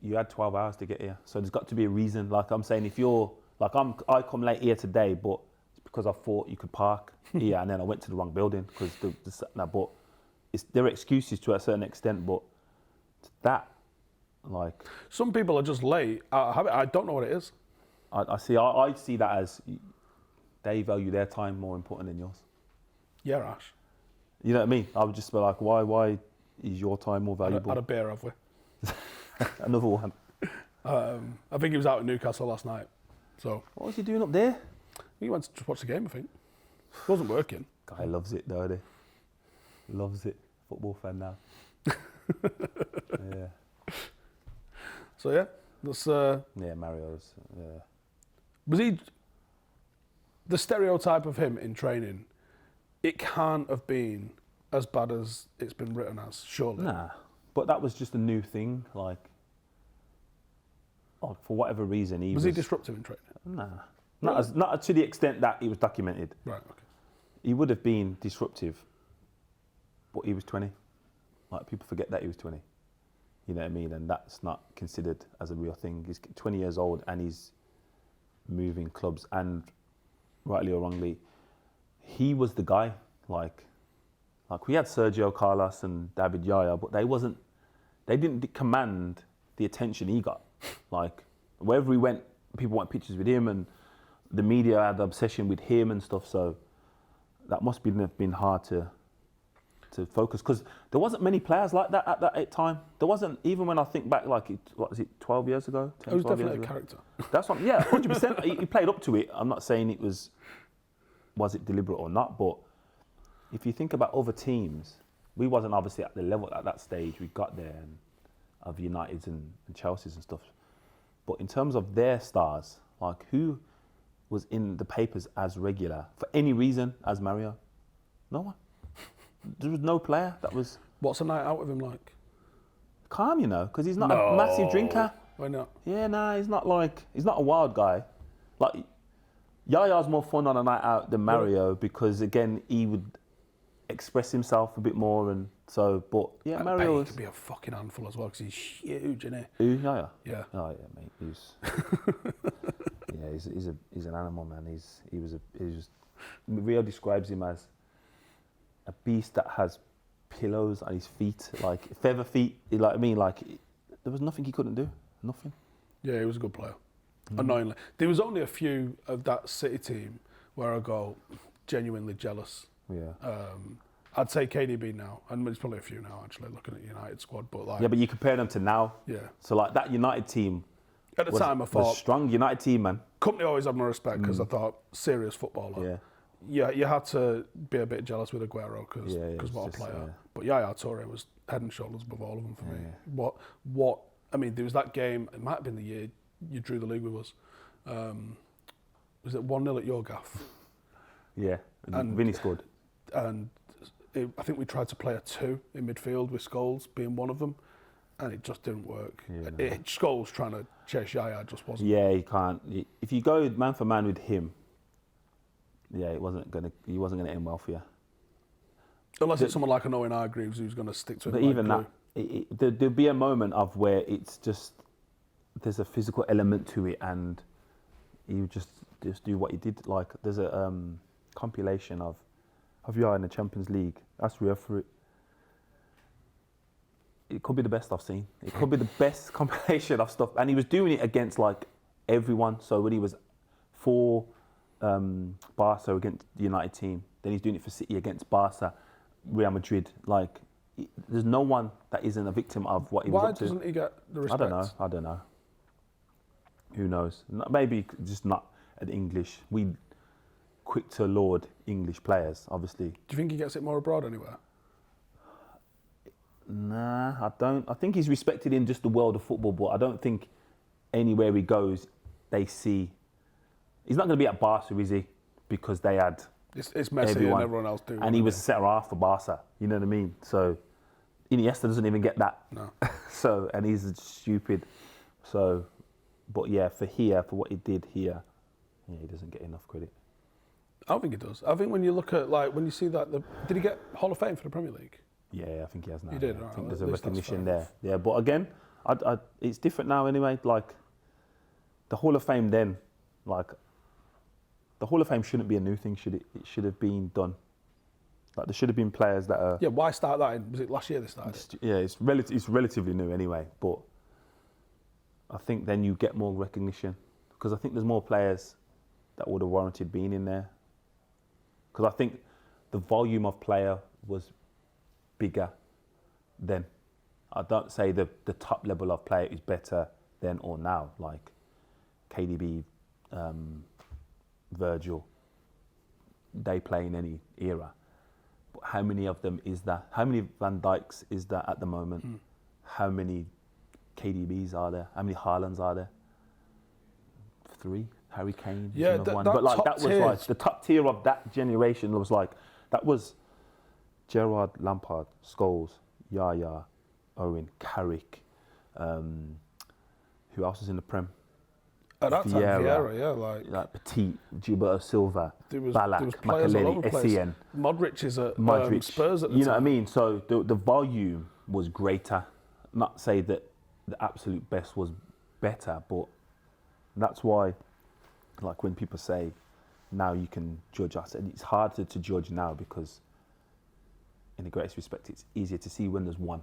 Speaker 2: you had 12 hours to get here, so there's got to be a reason. Like I'm saying, if you're like I come late here today, but it's because I thought you could park here, and then I went to the wrong building because but there are excuses to a certain extent, but that like
Speaker 1: some people are just late out of habit. I don't know what it is.
Speaker 2: I see that as they value their time more important than yours.
Speaker 1: Yeah, Ash.
Speaker 2: You know what I mean? I would just be like, why is your time more valuable?
Speaker 1: Had a beer, have we?
Speaker 2: Another one.
Speaker 1: I think he was out in Newcastle last night. So
Speaker 2: what was he doing up there?
Speaker 1: He went to just watch the game, I think. He wasn't working.
Speaker 2: Guy loves it, though, loves it. Football fan now. Yeah.
Speaker 1: So yeah, that's.
Speaker 2: Yeah, Mario's. Yeah.
Speaker 1: Was he the stereotype of him in training? It can't have been as bad as it's been written as, surely.
Speaker 2: Nah, but that was just a new thing. Like, for whatever reason,
Speaker 1: was he disruptive in training?
Speaker 2: Nah, not to the extent that he was documented.
Speaker 1: Right. Okay.
Speaker 2: He would have been disruptive, but he was 20. Like, people forget that he was 20. You know what I mean? And that's not considered as a real thing. He's 20 years old and he's moving clubs, and rightly or wrongly, he was the guy. Like we had Sergio, Carlos and David Yaya, but they didn't command the attention he got. Like, wherever he went, people want pictures with him, and the media had the obsession with him and stuff. So that must have been hard to focus, because there wasn't many players like that at that time. There wasn't, even when I think back, like, what was it, 12 years ago? 10,
Speaker 1: It was
Speaker 2: 12
Speaker 1: definitely
Speaker 2: years
Speaker 1: a
Speaker 2: ago?
Speaker 1: character.
Speaker 2: That's what, yeah, 100%. He played up to it. I'm not saying it was it deliberate or not, but if you think about other teams, we wasn't obviously at the level at that stage we got there, and of Uniteds and Chelsea's and stuff. But in terms of their stars, like, who was in the papers as regular for any reason as Mario? No one. There was no player that was.
Speaker 1: What's a night out with him like?
Speaker 2: Calm, you know, because he's not a massive drinker.
Speaker 1: Why not?
Speaker 2: Yeah, nah, he's not a wild guy. Like, Yaya's more fun on a night out than Mario because, again, he would express himself a bit more, and so. But yeah,
Speaker 1: And
Speaker 2: Mario
Speaker 1: he could be a fucking handful as well because he's huge, isn't
Speaker 2: he? Who, Yaya?
Speaker 1: Yeah.
Speaker 2: Oh yeah, mate. He's an animal, man. He was. Rio describes him as a beast that has pillows on his feet, like feather feet. Like I mean, like there was nothing he couldn't do. Nothing.
Speaker 1: Yeah, he was a good player. Annoyingly, there was only a few of that City team where I go genuinely jealous.
Speaker 2: Yeah.
Speaker 1: I'd say KDB now, and there's probably a few now actually looking at United squad, but like
Speaker 2: Yeah, but you compare them to now.
Speaker 1: yeah.
Speaker 2: So like that United team.
Speaker 1: At the time, I
Speaker 2: was
Speaker 1: thought
Speaker 2: strong United team, man.
Speaker 1: company always had my respect because I thought serious footballer.
Speaker 2: Yeah.
Speaker 1: You had to be a bit jealous with Aguero because what a
Speaker 2: just,
Speaker 1: player.
Speaker 2: yeah.
Speaker 1: But Yaya Toure was head and shoulders above all of them for me. What? I mean, there was that game. It might have been the year you drew the league with us. Was it 1-0 at your gaff?
Speaker 2: Yeah. And Vinny scored.
Speaker 1: And I think we tried to play a 2 in midfield with Scholes being one of them, and it just didn't work.
Speaker 2: Yeah,
Speaker 1: Scholes trying to chase Yaya just wasn't.
Speaker 2: Yeah, you can't. If you go man for man with him, yeah, he wasn't gonna end well for you.
Speaker 1: Unless it's someone like an Owen Hargreaves who's going to stick to him.
Speaker 2: But
Speaker 1: like
Speaker 2: even
Speaker 1: glue.
Speaker 2: that, there'll be a moment of where it's just there's a physical element to it, and you just do what you did. Like there's a compilation of Yaya in the Champions League. That's real for it. It could be the best I've seen. It could be the best compilation of stuff, and he was doing it against like everyone. So when he was for Barca against the United team, then he's doing it for City against Barca, Real Madrid. Like there's no one that isn't a victim of what he was up to.
Speaker 1: Why doesn't he get the respect?
Speaker 2: I don't know. Who knows? Maybe just not an English. We quick to laud English players, obviously.
Speaker 1: Do you think he gets it more abroad anywhere?
Speaker 2: Nah, I don't. I think he's respected in just the world of football, but I don't think anywhere he goes, they see. He's not going to be at Barca, is he? Because they had
Speaker 1: It's Messi
Speaker 2: everyone.
Speaker 1: and everyone else do.
Speaker 2: And he was a centre half for Barca. You know what I mean? So Iniesta doesn't even get that.
Speaker 1: No.
Speaker 2: So and he's stupid. So, but yeah, for what he did here, yeah, he doesn't get enough credit.
Speaker 1: I don't think he does. I think when you look at like when you see that, did he get Hall of Fame for the Premier League?
Speaker 2: Yeah, I think he has now.
Speaker 1: He did.
Speaker 2: Yeah.
Speaker 1: Right,
Speaker 2: I think
Speaker 1: well,
Speaker 2: there's
Speaker 1: at
Speaker 2: a
Speaker 1: least that's
Speaker 2: recognition
Speaker 1: fair
Speaker 2: there. Yeah, but again, it's different now anyway. Like the Hall of Fame then, like the Hall of Fame shouldn't be a new thing, should it? It should have been done. Like there should have been players that are.
Speaker 1: Yeah, why start that in? Was it last year they started?
Speaker 2: It's relatively new anyway, but I think then you get more recognition because I think there's more players that would have warranted being in there. Because I think the volume of player was bigger then. I don't say the top level of player is better then or now, like KDB, Virgil, they play in any era. But how many of them is that? How many Van Dijks is that at the moment? How many KDBs are there? How many Haalands are there? 3. Harry Kane.
Speaker 1: Yeah,
Speaker 2: one.
Speaker 1: that
Speaker 2: But like
Speaker 1: top
Speaker 2: that was
Speaker 1: tiers.
Speaker 2: like the top tier of that generation was like that was Gerrard, Lampard, Scholes, Yaya, Owen, Carrick. Who else was in the Prem?
Speaker 1: At that time, Vieira, yeah,
Speaker 2: like Petit, Gilberto Silva,
Speaker 1: there was
Speaker 2: Ballack,
Speaker 1: players all over the
Speaker 2: Makaleli,
Speaker 1: place.
Speaker 2: Essien.
Speaker 1: Modric is at
Speaker 2: Modric,
Speaker 1: Spurs at the time.
Speaker 2: you know what I mean? So the volume was greater. Not say that the absolute best was better, but that's why, like when people say, now you can judge us, and it's harder to judge now because, in the greatest respect, it's easier to see when there's 1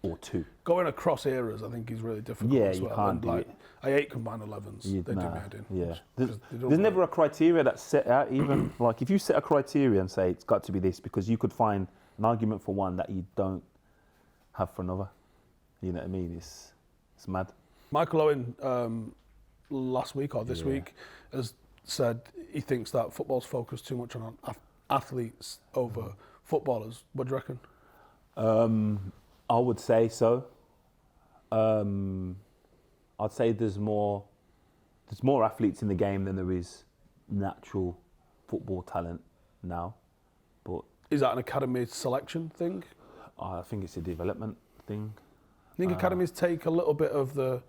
Speaker 2: or 2.
Speaker 1: Going across eras, I think is really difficult.
Speaker 2: Yeah,
Speaker 1: as
Speaker 2: you
Speaker 1: well.
Speaker 2: can't
Speaker 1: And,
Speaker 2: do
Speaker 1: like,
Speaker 2: it.
Speaker 1: I hate combined 11s. They do me
Speaker 2: Nah,
Speaker 1: head in.
Speaker 2: yeah.
Speaker 1: They
Speaker 2: There's
Speaker 1: don't
Speaker 2: never a criteria that's set out even. Like if you set a criteria and say it's got to be this, because you could find an argument for one that you don't have for another. You know what I mean? It's mad.
Speaker 1: Michael Owen, last week or this week, has said he thinks that football's focused too much on athletes over footballers. What do you reckon?
Speaker 2: I would say so. I'd say there's more athletes in the game than there is natural football talent now. But
Speaker 1: Is that an academy selection thing?
Speaker 2: I think it's a development thing.
Speaker 1: I think academies take a little bit of the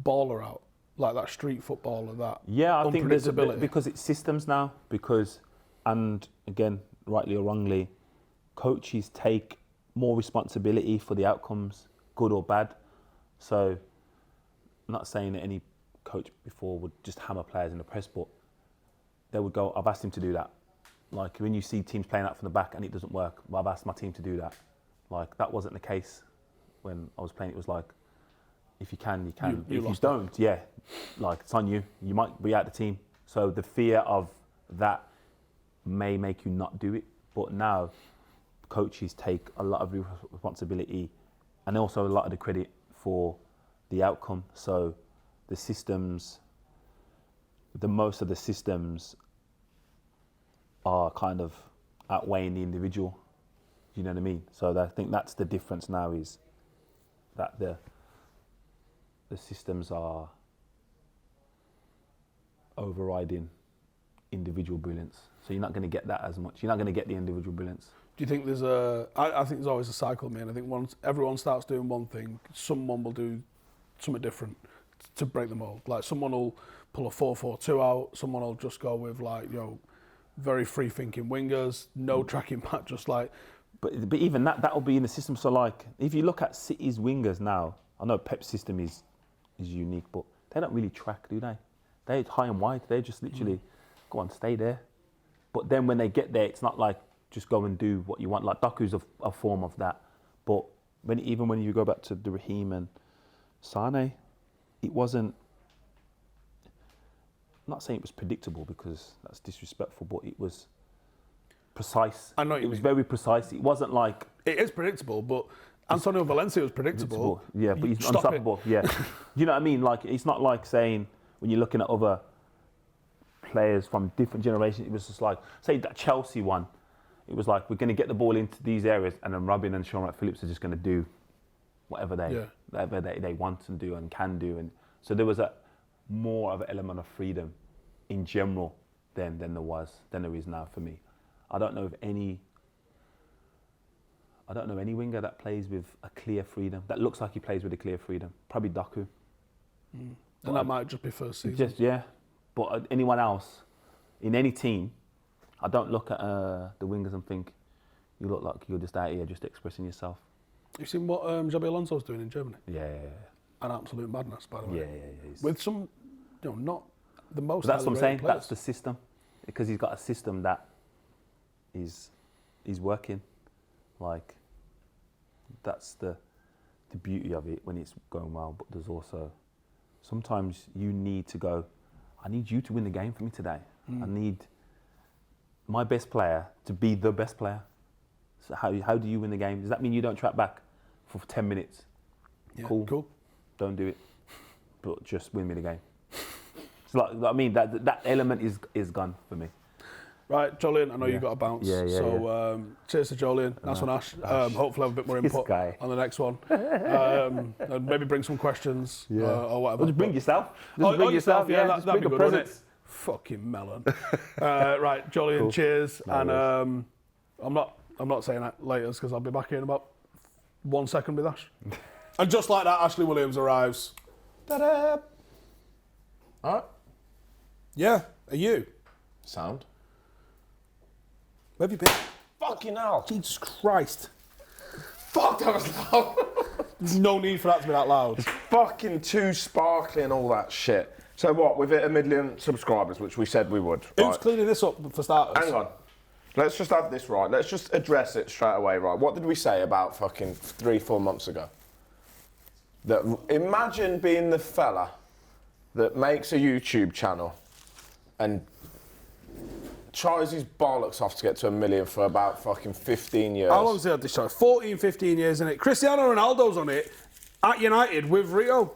Speaker 1: baller out like that street football and that
Speaker 2: Yeah, I think there's
Speaker 1: unpredictability?
Speaker 2: because it's systems now. And again, rightly or wrongly, coaches take more responsibility for the outcomes, good or bad. So, I'm not saying that any coach before would just hammer players in the press, but they would go, I've asked him to do that. Like when you see teams playing out from the back and it doesn't work, well, I've asked my team to do that. Like that wasn't the case when I was playing. It was like, if you can, you can.
Speaker 1: You
Speaker 2: if you
Speaker 1: lost
Speaker 2: don't, yeah, like it's on you. You might be out the team. So the fear of that may make you not do it. But now, coaches take a lot of responsibility and also a lot of the credit for the outcome. So the systems, most of the systems are kind of outweighing the individual. You know what I mean? So I think that's the difference now, is that the systems are overriding individual brilliance. So you're not going to get that as much. You're not going to get the individual brilliance.
Speaker 1: Do you think there's I think there's always a cycle, man. I think once everyone starts doing one thing, someone will do something different to break the mold. Like someone will pull a 4-4-2 out, someone will just go with like, very free thinking wingers, no tracking back, just like.
Speaker 2: But even that'll be in the system. So like, if you look at City's wingers now, I know Pep's system is unique, but they don't really track, do they? They're high and wide. They just literally go on, stay there. But then when they get there, it's not like just go and do what you want. Like Doku's a form of that. But even when you go back to the Raheem and Sane, it wasn't. I'm not saying it was predictable because that's disrespectful, but it was precise.
Speaker 1: I know what you
Speaker 2: it was
Speaker 1: mean.
Speaker 2: very precise. It wasn't like.
Speaker 1: It is predictable, but Antonio Valencia was predictable.
Speaker 2: Yeah, but he's
Speaker 1: Stop
Speaker 2: unstoppable. Yeah. You know what I mean? Like, it's not like saying when you're looking at other players from different generations, it was just like, say that Chelsea one, it was like, we're going to get the ball into these areas and then Robin and Sean Phillips are just going to do whatever they want and do and can do. And so there was more of an element of freedom in general than there is now for me. I don't know any winger that plays with a clear freedom, that looks like he plays with a clear freedom. Probably Doku.
Speaker 1: And that might just be first season.
Speaker 2: But anyone else, in any team, I don't look at the wingers and think, you look like you're just out here just expressing yourself.
Speaker 1: You've seen what Xabi Alonso's doing in Germany?
Speaker 2: Yeah.
Speaker 1: An absolute madness, by the way.
Speaker 2: Yeah.
Speaker 1: With some, not the most.
Speaker 2: But that's what I'm saying.
Speaker 1: Players.
Speaker 2: That's the system, because he's got a system that is working. Like, that's the beauty of it when it's going well. But there's also sometimes you need to go, I need you to win the game for me today. I need my best player to be the best player. So how do you win the game? Does that mean you don't track back for 10 minutes?
Speaker 1: Yeah,
Speaker 2: Cool. Don't do it. But just win me the game. So that element is gone for me.
Speaker 1: Right, Joleon, I know you've got to bounce. So cheers to Joleon. Nice one, Ash. Hopefully have a bit more input on the next one. And maybe bring some questions or whatever.
Speaker 2: Just bring yourself.
Speaker 1: Bring yourself, yeah.
Speaker 2: Just
Speaker 1: That'd
Speaker 2: bring
Speaker 1: be
Speaker 2: a
Speaker 1: good, wouldn't
Speaker 2: presence.
Speaker 1: it? Fucking melon. Right, Joleon,
Speaker 2: Cool.
Speaker 1: cheers.
Speaker 2: No
Speaker 1: And I'm not saying that later because I'll be back here in about 1 second with Ash. And just like that, Ashley Williams arrives. Ta-da!
Speaker 3: All right.
Speaker 1: Yeah, are you?
Speaker 3: Sound.
Speaker 1: Where have you been?
Speaker 3: Fucking hell.
Speaker 1: Jesus Christ.
Speaker 3: Fuck, that was loud.
Speaker 1: There's no need for that to be that loud.
Speaker 3: Fucking too sparkly and all that shit. So what, we've hit 1 million subscribers, which we said we would.
Speaker 1: Who's
Speaker 3: Right.
Speaker 1: cleaning this up for starters?
Speaker 3: Hang on. Let's just have this right. Let's just address it straight away, right? What did we say about fucking 3-4 months ago? That imagine being the fella that makes a YouTube channel and tries his bollocks off to get to 1 million for about fucking 15 years.
Speaker 1: How long's he had this show? 14, 15 years in it. Cristiano Ronaldo's on it at United with Rio.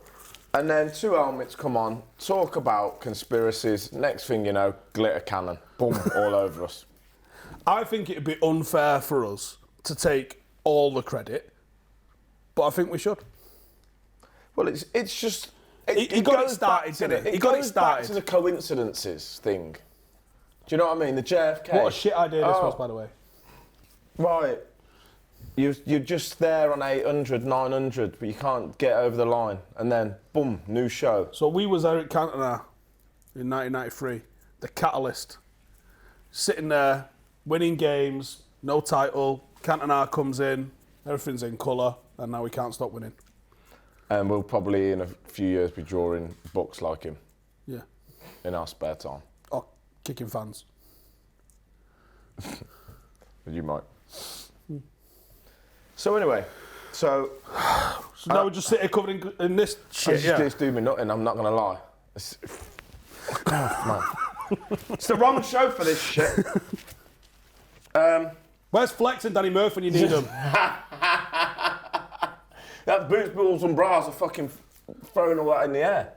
Speaker 3: And then 2 helmets come on, talk about conspiracies. Next thing you know, glitter cannon. Boom, all over us.
Speaker 1: I think it'd be unfair for us to take all the credit, but I think we should.
Speaker 3: Well, it's just...
Speaker 1: He got it started, didn't he? He got it
Speaker 3: goes back
Speaker 1: started.
Speaker 3: to the coincidences thing. Do you know what I mean? The JFK.
Speaker 1: What a shit idea this was, by the way.
Speaker 3: Right. You're just there on 800, 900, but you can't get over the line. And then, boom, new show.
Speaker 1: So we was Eric Cantona in 1993, the catalyst. Sitting there, winning games, no title. Cantona comes in, everything's in colour, and now we can't stop winning.
Speaker 3: And we'll probably, in a few years, be drawing books like him.
Speaker 1: Yeah.
Speaker 3: In our spare time.
Speaker 1: Or kicking fans.
Speaker 3: You might. So anyway,
Speaker 1: So now we just sit here covered in this shit,
Speaker 3: it's doing me nothing, I'm not going to lie. Man. It's the wrong show for this shit.
Speaker 1: Where's Flex and Danny Murphy when you need them?
Speaker 3: That boots, balls and bras are fucking throwing all that in the air.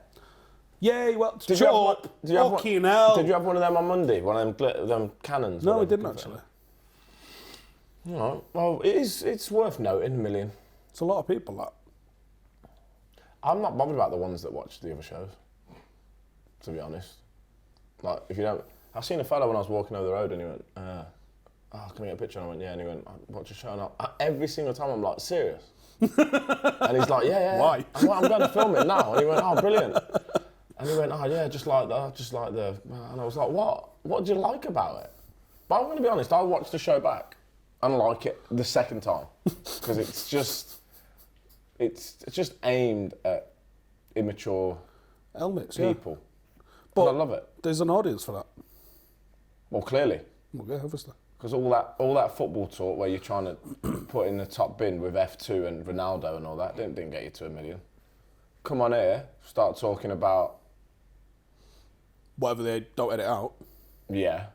Speaker 1: Yay, well,
Speaker 3: Did you have one-
Speaker 1: up.
Speaker 3: did you have one-
Speaker 1: Fucking hell.
Speaker 3: Did you have one of them on Monday? One of them cannons?
Speaker 1: No, I
Speaker 3: whatever?
Speaker 1: didn't actually.
Speaker 3: No. Well, it's worth noting, 1 million.
Speaker 1: It's a lot of people, that.
Speaker 3: I'm not bothered about the ones that watch the other shows, to be honest. Like, if you don't... I seen a fella when I was walking over the road and he went, can we get a picture? And I went, yeah. And he went, watch a show. And every single time I'm like, serious? And he's like, yeah.
Speaker 1: Why?
Speaker 3: I'm like, I'm going to film it now. And he went, oh, brilliant. And he went, oh, yeah, just like that, And I was like, what? What do you like about it? But I'm going to be honest, I'll watch the show back and like it the second time. Because it's just aimed at immature
Speaker 1: Helmets,
Speaker 3: people.
Speaker 1: yeah.
Speaker 3: But I love it.
Speaker 1: There's an audience for that.
Speaker 3: Well, clearly.
Speaker 1: Well, yeah, obviously.
Speaker 3: Because all that football talk where you're trying to put in the top bin with F2 and Ronaldo and all that didn't get you to 1 million. Come on here, start talking about...
Speaker 1: Whatever they don't edit out.
Speaker 3: Yeah.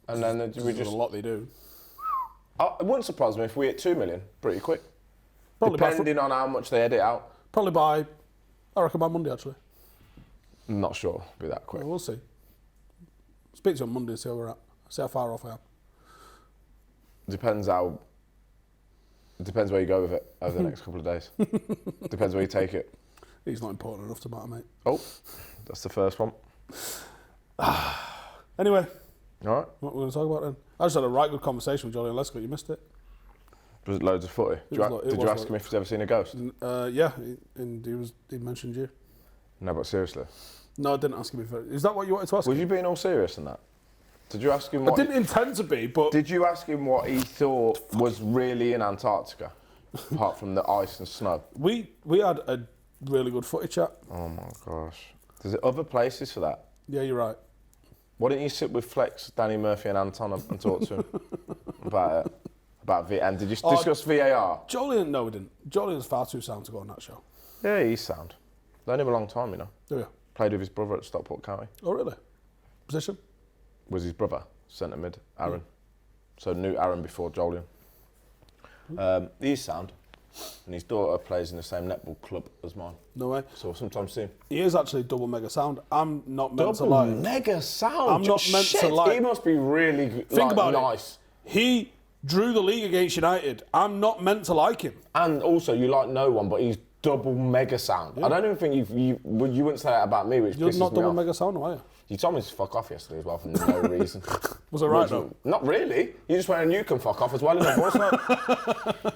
Speaker 3: And then we
Speaker 1: There's
Speaker 3: just...
Speaker 1: a lot they do.
Speaker 3: It wouldn't surprise me if we hit 2 million pretty quick.
Speaker 1: Probably
Speaker 3: Depending on how much they edit out.
Speaker 1: Probably by, I reckon by Monday, actually.
Speaker 3: I'm not sure it'll be that quick.
Speaker 1: Well, we'll see. Speak to you on Monday and see where we're at. See how far off I am.
Speaker 3: Depends where you go with it over the next couple of days. Depends where you take it.
Speaker 1: He's not important enough to matter, mate.
Speaker 3: Oh, that's the first one.
Speaker 1: Anyway,
Speaker 3: All right.
Speaker 1: what we're going to talk about then? I just had a right good conversation with Joleon Lescott. You missed it.
Speaker 3: Was it loads of footy? Did you ask him if he's ever seen a ghost?
Speaker 1: Yeah, and he mentioned you.
Speaker 3: No, but seriously.
Speaker 1: No, I didn't ask him if... Is that what you wanted to ask
Speaker 3: Was
Speaker 1: him?
Speaker 3: you being all serious in that? Did you ask him
Speaker 1: I
Speaker 3: what...
Speaker 1: didn't intend to be, but...
Speaker 3: Did you ask him what he thought was really in Antarctica? Apart from the ice and snow?
Speaker 1: We had a really good footy chat.
Speaker 3: Oh my gosh. There's other places for that.
Speaker 1: Yeah, you're right.
Speaker 3: Why didn't you sit with Flex, Danny Murphy and Anton and talk to him about it? About VAR? And did you discuss VAR?
Speaker 1: Joleon, no, we didn't. Joleon's far too sound to go on that show.
Speaker 3: Yeah, he's sound. Known him a long time, you know.
Speaker 1: Do you?
Speaker 3: Played with his brother at Stockport County.
Speaker 1: Oh, really? Position?
Speaker 3: Was his brother, centre mid, Aaron. So knew Aaron before Joleon. He's sound. And his daughter plays in the same netball club as mine.
Speaker 1: No way.
Speaker 3: So sometimes see him.
Speaker 1: He is actually double mega sound. I'm not meant to
Speaker 3: Double
Speaker 1: lie.
Speaker 3: mega sound.
Speaker 1: I'm not meant to lie.
Speaker 3: He must be really
Speaker 1: Think about
Speaker 3: nice.
Speaker 1: it. He drew the league against United. I'm not meant to like him.
Speaker 3: And also, you like no one, but he's double mega sound. I don't even think you wouldn't say that about me, which
Speaker 1: You're
Speaker 3: pisses
Speaker 1: not
Speaker 3: me
Speaker 1: double
Speaker 3: off.
Speaker 1: mega sound, are you?
Speaker 3: You told me to fuck off yesterday as well for no reason.
Speaker 1: Was it right though?
Speaker 3: Not really. You just went and you can fuck off as well in a voice note.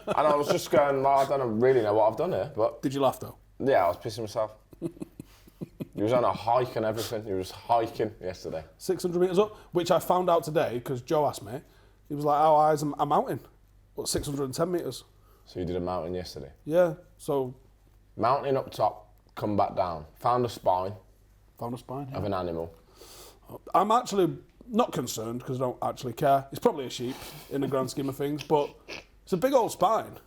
Speaker 3: And I was just going, well, I don't really know what I've done here, but
Speaker 1: Did you laugh though?
Speaker 3: yeah, I was pissing myself. He was on a hike and everything. He was hiking yesterday.
Speaker 1: 600 metres up, which I found out today because Joe asked me. He was like, how high is a mountain? What, 610 metres?
Speaker 3: So you did a mountain yesterday.
Speaker 1: Yeah, so...
Speaker 3: Mountain up top, come back down. Found a spine
Speaker 1: Found a spine, yeah.
Speaker 3: of an animal.
Speaker 1: I'm actually not concerned because I don't actually care. It's probably a sheep in the grand scheme of things, but it's a big old spine.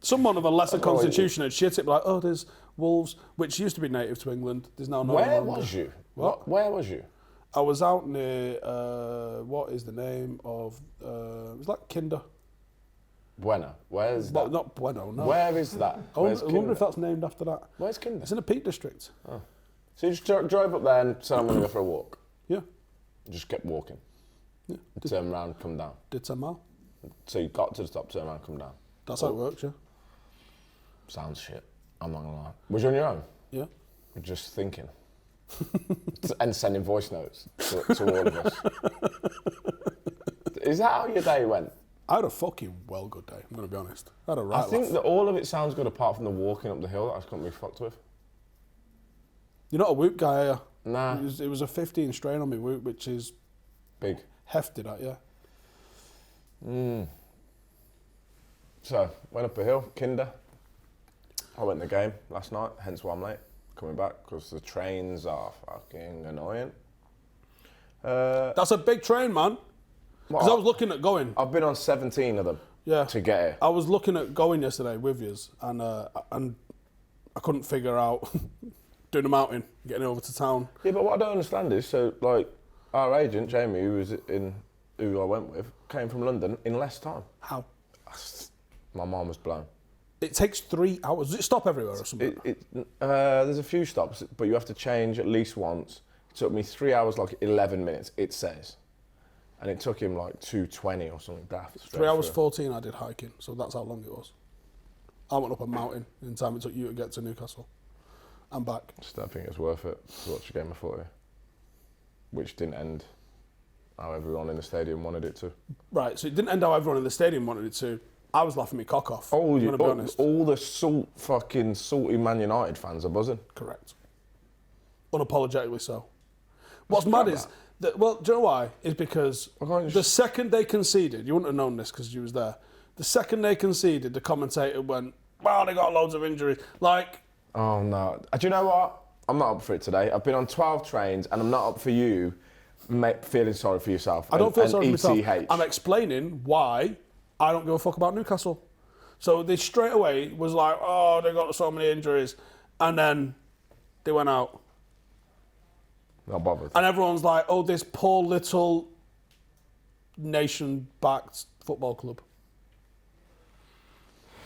Speaker 1: Someone of a lesser constitution had shit it, like, oh, there's wolves, which used to be native to England. There's now no
Speaker 3: Where
Speaker 1: longer.
Speaker 3: was you?
Speaker 1: What?
Speaker 3: Where was you?
Speaker 1: I was out near, what is the name of, it was like Kinder.
Speaker 3: Buena. Where's
Speaker 1: Well,
Speaker 3: that?
Speaker 1: not Bueno, no.
Speaker 3: Where is that?
Speaker 1: I
Speaker 3: Where's
Speaker 1: wonder
Speaker 3: Kinder?
Speaker 1: if that's named after that.
Speaker 3: Where's Kinder?
Speaker 1: It's in the Peak District.
Speaker 3: So you just drove up there and said, I'm going to go for a walk.
Speaker 1: Yeah.
Speaker 3: Just kept walking.
Speaker 1: Yeah.
Speaker 3: Turn around, come down.
Speaker 1: Did 10 mile.
Speaker 3: So you got to the top, turn around, come down.
Speaker 1: That's how it works, yeah.
Speaker 3: Sounds shit. I'm not going to lie. Was you on your own?
Speaker 1: Yeah.
Speaker 3: Just thinking. And sending voice notes to all of us. Is that how your day went?
Speaker 1: I had a fucking well good day, I'm going to be honest. I had a right
Speaker 3: I think
Speaker 1: laugh.
Speaker 3: that all of it sounds good apart from the walking up the hill that I couldn't be fucked with.
Speaker 1: You're not a whoop guy, are you?
Speaker 3: Nah.
Speaker 1: It was a 15 strain on me whoop, which is
Speaker 3: Big.
Speaker 1: hefty, that, yeah.
Speaker 3: So, went up a hill, Kinder. I went in the game last night, hence why I'm late coming back, because the trains are fucking annoying.
Speaker 1: That's a big train, man. Because I was looking at going.
Speaker 3: I've been on 17 of them to get here.
Speaker 1: I was looking at going yesterday with yous, and I couldn't figure out doing a mountain, getting over to town.
Speaker 3: Yeah, but what I don't understand is, so, like, our agent, Jamie, who I went with, came from London in less time.
Speaker 1: How?
Speaker 3: My mum was blown.
Speaker 1: It takes 3 hours. Does it stop everywhere or something?
Speaker 3: There's a few stops, but you have to change at least once. It took me 3 hours, like 11 minutes, it says. And it took him like 2:20 or something daft.
Speaker 1: 3 hours 14 I did hiking, so that's how long it was. I went up a mountain in time it took you to get to Newcastle. And back.
Speaker 3: Just don't think it's worth it to watch a game of footy, which didn't end how everyone in the stadium wanted it to.
Speaker 1: Right, so it didn't end how everyone in the stadium wanted it to. I was laughing my cock off. I'm going to be honest.
Speaker 3: All the salty Man United fans are buzzing.
Speaker 1: Correct. Unapologetically so. What's mad is, that, well, do you know why? Is because the second they conceded, you wouldn't have known this because you was there, the second they conceded, the commentator went, wow, they got loads of injuries. Like...
Speaker 3: Oh, no. Do you know what? I'm not up for it today. I've been on 12 trains and I'm not up for you feeling sorry for yourself.
Speaker 1: I don't feel sorry for myself. I'm explaining why I don't give a fuck about Newcastle. So they straight away was like, oh, they got so many injuries. And then they went out.
Speaker 3: Not bothered.
Speaker 1: And everyone's like, oh, this poor little nation-backed football club.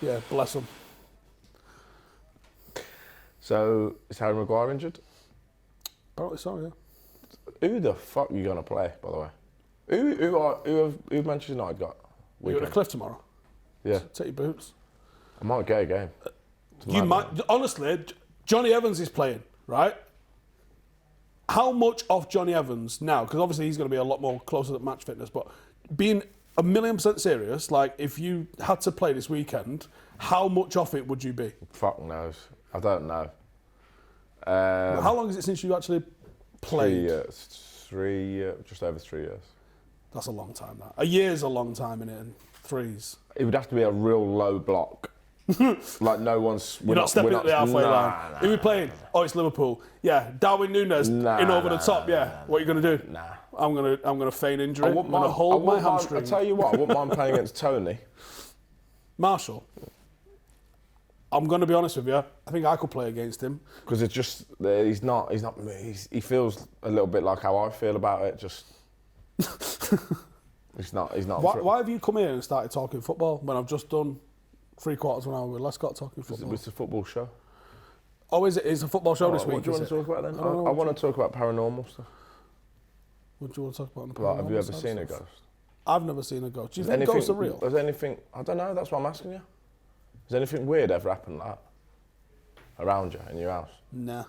Speaker 1: Yeah, bless them.
Speaker 3: So, is Harry Maguire injured?
Speaker 1: Apparently so, yeah.
Speaker 3: Who the fuck are you going to play, by the way? Who have Manchester United got?
Speaker 1: You're at a cliff tomorrow.
Speaker 3: Yeah.
Speaker 1: Take your boots.
Speaker 3: I might get a game.
Speaker 1: You might, honestly, Johnny Evans is playing, right? How much off Johnny Evans now? Because obviously he's going to be a lot more closer to match fitness, but being 1,000,000% serious, like if you had to play this weekend, how much off it would you be?
Speaker 3: Fuck knows. I don't know.
Speaker 1: How long is it since you actually played?
Speaker 3: 3 years, just over 3 years.
Speaker 1: That's a long time, that. A year's a long time, innit? And 3's.
Speaker 3: It would have to be a real low block. Like no one's...
Speaker 1: You're not stepping up the halfway line. Who are we playing? Oh, it's Liverpool. Yeah, Darwin Núñez in over the top, yeah. What are you going to do?
Speaker 3: Nah.
Speaker 1: I'm gonna feign injury. I'm going to hold my hamstring.
Speaker 3: I'll tell you what, I wouldn't mind playing against Tony.
Speaker 1: Marshall. I'm going to be honest with you. I think I could play against him.
Speaker 3: Because it's just... He feels a little bit like how I feel about it, just... He's not...
Speaker 1: Why have you come here and started talking football when I've just done 3/4 of an hour with Lescott talking football?
Speaker 3: It's a football show.
Speaker 1: Oh, is it? It's a football show this week.
Speaker 3: What do you want to talk about then? I want to talk about paranormal stuff.
Speaker 1: What do you want to talk about? On the
Speaker 3: Like, have you ever
Speaker 1: paranormal
Speaker 3: seen a
Speaker 1: stuff?
Speaker 3: ghost?
Speaker 1: I've never seen a ghost. Do you think ghosts are real?
Speaker 3: Has anything... I don't know, that's what I'm asking you. Has anything weird ever happened like that? Around you, in your house?
Speaker 1: Nah.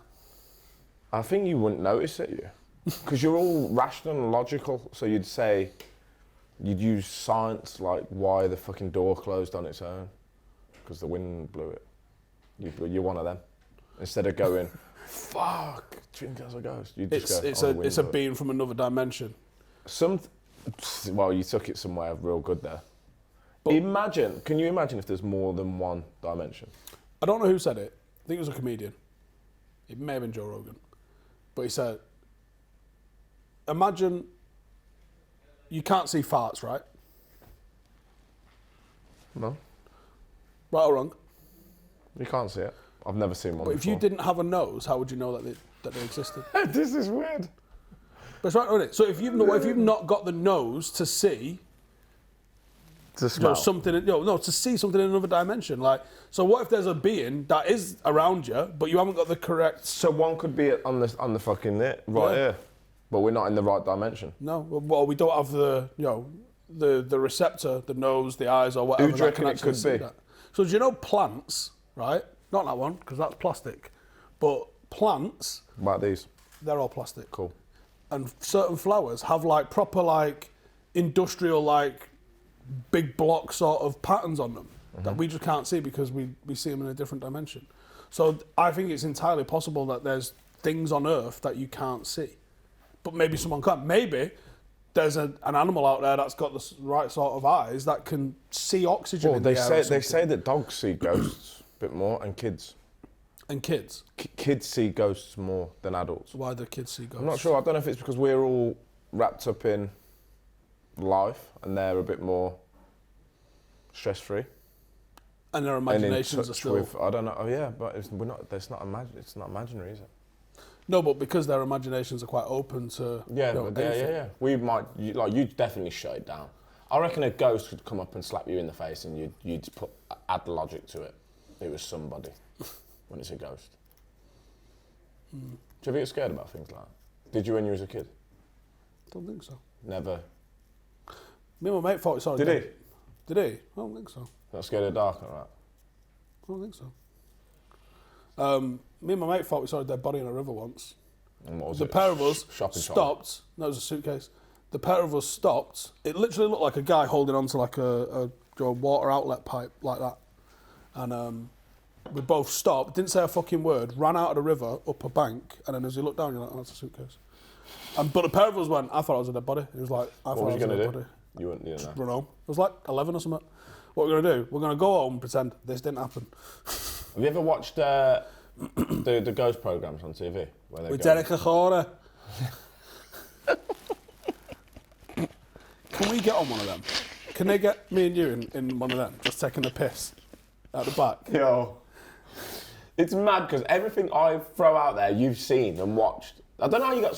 Speaker 3: I think you wouldn't notice it, you. Because you're all rational and logical, so you'd say... You'd use science, like why the fucking door closed on its own. Because the wind blew it. You're one of them. Instead of going, fuck, do you think there's a ghost? You just
Speaker 1: it's a being from another dimension.
Speaker 3: Well, you took it somewhere real good there. But can you imagine if there's more than one dimension?
Speaker 1: I don't know who said it. I think it was a comedian. It may have been Joe Rogan. But he said, imagine you can't see farts, right?
Speaker 3: No.
Speaker 1: Right or wrong?
Speaker 3: You can't see it. I've never seen one
Speaker 1: But
Speaker 3: before.
Speaker 1: if you didn't have a nose, how would you know that they existed?
Speaker 3: This is weird.
Speaker 1: But it's right, isn't it? So if you've not got the nose to see...
Speaker 3: To smell.
Speaker 1: To see something in another dimension. Like, so what if there's a being that is around you, but you haven't got the correct...
Speaker 3: So one could be on the fucking here, but we're not in the right dimension.
Speaker 1: No, well, we don't have the receptor, the nose, the eyes, or whatever.
Speaker 3: Who do you reckon it could be?
Speaker 1: That. So do you know plants, right? Not that one, because that's plastic. But plants...
Speaker 3: What about these?
Speaker 1: They're all plastic.
Speaker 3: Cool.
Speaker 1: And certain flowers have like proper like industrial like big block sort of patterns on them that we just can't see because we see them in a different dimension. So I think it's entirely possible that there's things on Earth that you can't see, but maybe someone can. Maybe there's an animal out there that's got the right sort of eyes that can see oxygen in the air.
Speaker 3: They say that dogs see ghosts a bit more, and kids.
Speaker 1: And kids?
Speaker 3: Kids see ghosts more than adults.
Speaker 1: Why do kids see ghosts?
Speaker 3: I'm not sure. I don't know if it's because we're all wrapped up in life and they're a bit more stress-free.
Speaker 1: And their imaginations are still...
Speaker 3: I don't know. Oh yeah, but it's not imaginary, is it?
Speaker 1: No, but because their imaginations are quite open to...
Speaker 3: Yeah. We might... you'd definitely shut it down. I reckon a ghost would come up and slap you in the face and you'd add logic to it. It was somebody. When it's a ghost. Do you ever get scared about things like that? Did you when you was a kid?
Speaker 1: Don't think so.
Speaker 3: Never?
Speaker 1: Me and my mate thought he saw a
Speaker 3: Did
Speaker 1: dead...
Speaker 3: he?
Speaker 1: Did he? I don't think so.
Speaker 3: Not scared of the dark or that?
Speaker 1: I don't think so. Me and my mate thought we saw a dead body in a river once.
Speaker 3: And what was
Speaker 1: the
Speaker 3: it?
Speaker 1: pair of us
Speaker 3: Shopping
Speaker 1: stopped. No, it was a suitcase. The pair of us stopped. It literally looked like a guy holding onto like a water outlet pipe like that. And we both stopped, didn't say a fucking word, ran out of the river, up a bank, and then as you look down, you're like, oh, that's a suitcase. But the pair of us went, I thought it was a dead body. He was like, I thought it was a dead body.
Speaker 3: You didn't know?
Speaker 1: Run home. It was like 11 or something. What we're going to do, we're going to go home and pretend this didn't happen.
Speaker 3: Have you ever watched the ghost programmes on TV?
Speaker 1: With Derek Touré. Can we get on one of them? Can they get me and you in one of them, just taking a piss at the back?
Speaker 3: Yo. It's mad because everything I throw out there, you've seen and watched. I don't know how you got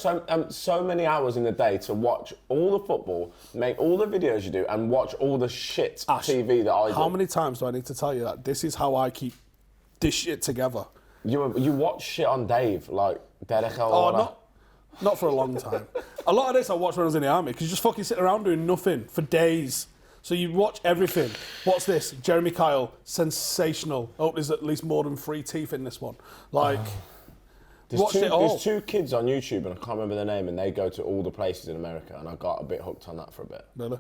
Speaker 3: so many hours in the day to watch all the football, make all the videos you do, and watch all the shit
Speaker 1: Ash,
Speaker 3: TV that I do.
Speaker 1: How many times do I need to tell you that this is how I keep this shit together?
Speaker 3: You watch shit on Dave, like Derek
Speaker 1: Not for a long time. A lot of this I watched when I was in the army because you just fucking sit around doing nothing for days. So you watch everything. What's this? Jeremy Kyle, sensational. Oh, there's at least more than 3 teeth in this one. Like,
Speaker 3: There's 2 kids on YouTube, and I can't remember their name, and they go to all the places in America, and I got a bit hooked on that for a bit.
Speaker 1: Really?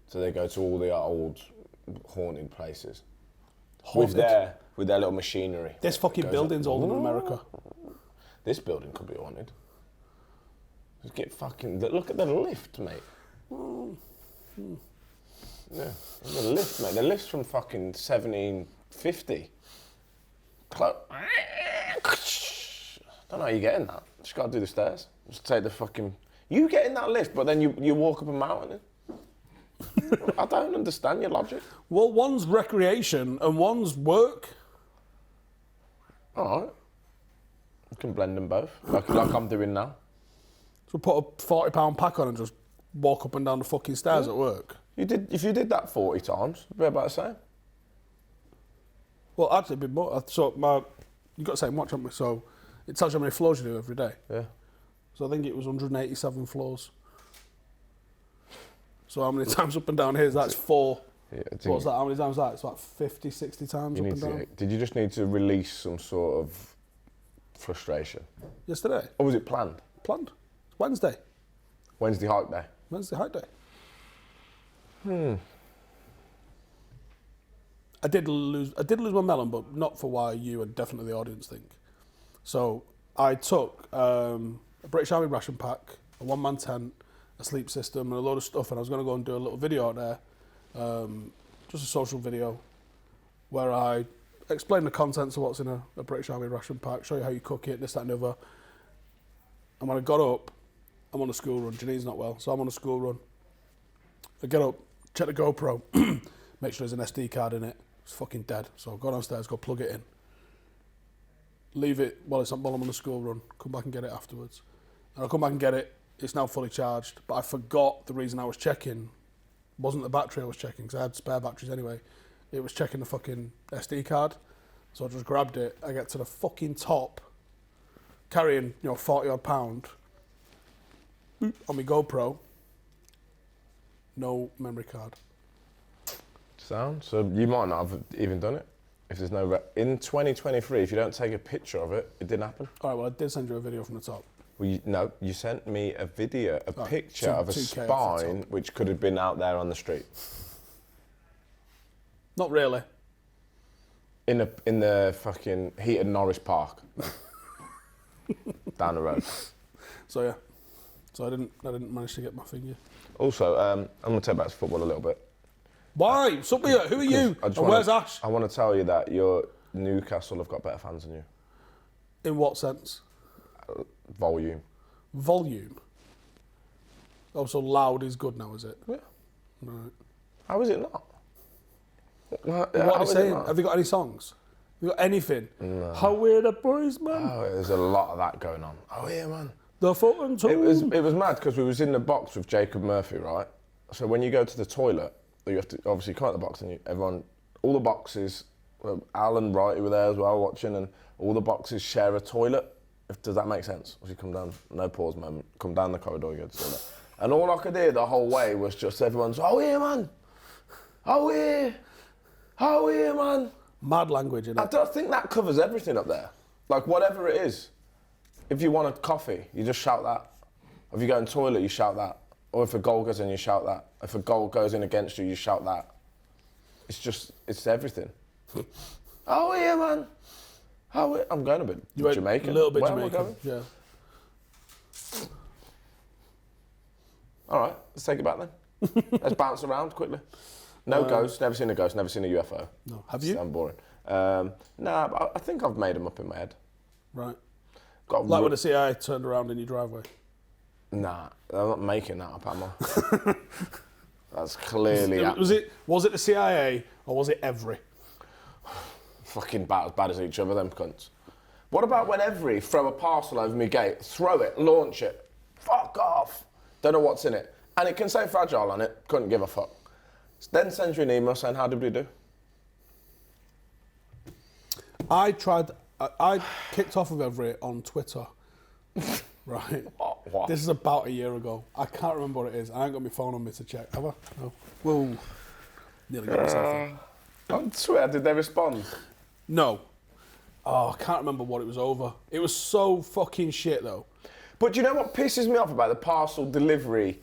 Speaker 3: So they go to all the old haunted places.
Speaker 1: Haunted?
Speaker 3: With their little machinery.
Speaker 1: This fucking building's older than America.
Speaker 3: This building could be haunted. Just get fucking... Look at the lift, mate. Yeah, the lift, mate. The lift's from fucking 1750. Don't know how you get in that. Just got to do the stairs. Just take the fucking... You get in that lift, but then you walk up a mountain. I don't understand your logic.
Speaker 1: Well, one's recreation and one's work.
Speaker 3: All right. You can blend them both, like I'm doing now.
Speaker 1: So put a £40 pack on and just walk up and down the fucking stairs at work.
Speaker 3: If you did that 40 times, it'd be about the same.
Speaker 1: Well, actually, it'd be more. So you've got the same watch, haven't we? So it tells you how many floors you do every day.
Speaker 3: Yeah.
Speaker 1: So I think it was 187 floors. So how many times up and down here? That's 4.
Speaker 3: Yeah,
Speaker 1: What's that? How many times is that? It's like 50, 60 times up and down.
Speaker 3: Did you just need to release some sort of frustration?
Speaker 1: Yesterday.
Speaker 3: Or was it planned?
Speaker 1: Planned. It's Wednesday.
Speaker 3: Wednesday hike day?
Speaker 1: Wednesday hike day. I did lose my melon, but not for why you and definitely the audience think. So I took a British Army ration pack, a one-man tent, a sleep system, and a load of stuff, and I was going to go and do a little video out there, just a social video, where I explain the contents of what's in a British Army ration pack, show you how you cook it, this, that, and the other. And when I got up, I'm on a school run. Janine's not well, so I'm on a school run. I get up, check the GoPro, make sure there's an SD card in it. It's fucking dead. So I go downstairs, go plug it in. Leave it while I'm on the school run. Come back and get it afterwards. And I come back and get it. It's now fully charged. But I forgot the reason I was checking wasn't the battery I was checking, because I had spare batteries anyway. It was checking the fucking SD card. So I just grabbed it. I get to the fucking top, carrying 40 odd pound on my GoPro. No memory card.
Speaker 3: Sound. So you might not have even done it. If there's no... In 2023, if you don't take a picture of it, it didn't happen.
Speaker 1: All right, well, I did send you a video from the top.
Speaker 3: Well, you sent me a video, picture of a spine which could have been out there on the street.
Speaker 1: Not really.
Speaker 3: In the fucking heated Norris Park. Down the road.
Speaker 1: So yeah. So I didn't manage to get my finger.
Speaker 3: Also, I'm going to take back to football a little bit.
Speaker 1: Why? What's up with you? Who are you? And where's Ash?
Speaker 3: I want to tell you that your Newcastle have got better fans than you.
Speaker 1: In what sense?
Speaker 3: Volume.
Speaker 1: Volume? Oh, so loud is good now, is it?
Speaker 3: Yeah.
Speaker 1: Right.
Speaker 3: How is it not?
Speaker 1: What are they saying? Have you got any songs? Have you got anything?
Speaker 3: No.
Speaker 1: How we're the boys, man.
Speaker 3: Oh, there's a lot of that going on. Oh, yeah, man.
Speaker 1: The foot and toe.
Speaker 3: It was mad because we was in the box with Jacob Murphy, right? So when you go to the toilet, you have to obviously come out the box and all the boxes, Al and Wrighty were there as well watching, and all the boxes share a toilet. Does that make sense? As you come down, no pause moment, come down the corridor, you go to the toilet. And all I could hear the whole way was just everyone's, oh yeah, man. Oh yeah. Oh yeah, man.
Speaker 1: Mad language, innit?
Speaker 3: I don't think that covers everything up there. Like whatever it is. If you want a coffee, you just shout that. If you go in the toilet, you shout that. Or if a goal goes in, you shout that. If a goal goes in against you, you shout that. It's everything. Oh yeah, man. Oh, I'm going a bit Jamaican.
Speaker 1: A little bit
Speaker 3: Where
Speaker 1: Jamaican,
Speaker 3: am I going?
Speaker 1: yeah.
Speaker 3: All right, let's take it back then. Let's bounce around quickly. No ghosts, never seen a ghost, never seen a UFO.
Speaker 1: No. Have you?
Speaker 3: I'm boring. Nah, but I think I've made them up in my head.
Speaker 1: Right. Like when the CIA turned around in your driveway?
Speaker 3: Nah, I'm not making that up, am I? That's clearly...
Speaker 1: Was it the CIA or was it every?
Speaker 3: Fucking about as bad as each other, them cunts. What about when every throw a parcel over me gate, throw it, launch it, fuck off, don't know what's in it, and it can say fragile on it, couldn't give a fuck. Then sends you an email saying, how did we do?
Speaker 1: I kicked off with every on Twitter, right?
Speaker 3: What?
Speaker 1: This is about a year ago. I can't remember what it is. I ain't got my phone on me to check, have I? No. Whoa. Nearly got myself in.
Speaker 3: On Twitter, did they respond?
Speaker 1: No. Oh, I can't remember what it was over. It was so fucking shit, though.
Speaker 3: But do you know what pisses me off about the parcel delivery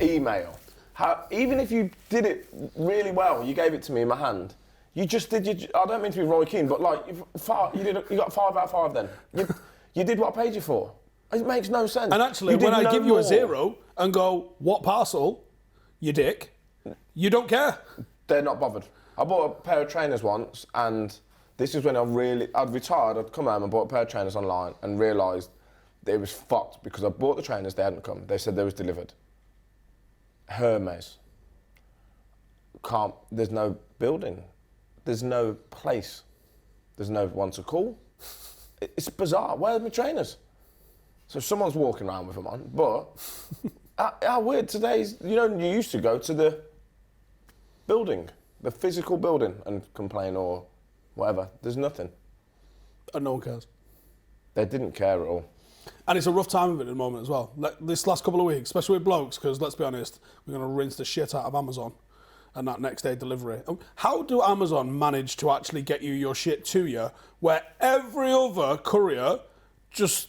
Speaker 3: email? How, even if you did it really well, you gave it to me in my hand, you just did your... I don't mean to be Roy Keane, but like, you got 5 out of 5 then. You did what I paid you for. It makes no sense.
Speaker 1: And actually, when I give you a 0 and go, what parcel, you dick, you don't care.
Speaker 3: They're not bothered. I bought a pair of trainers once, and this is when I'd retired, I'd come home and bought a pair of trainers online and realised that it was fucked because I bought the trainers, they hadn't come. They said they was delivered. Hermes. There's no building. There's no place. There's no one to call. It's bizarre. Where are my trainers? So someone's walking around with them on, but how weird today's, you used to go to the building, the physical building and complain or whatever. There's nothing.
Speaker 1: And no one cares.
Speaker 3: They didn't care at all.
Speaker 1: And it's a rough time of it at the moment as well. Like this last couple of weeks, especially with blokes, because let's be honest, we're going to rinse the shit out of Amazon and that next day delivery. How do Amazon manage to actually get you your shit to you where every other courier just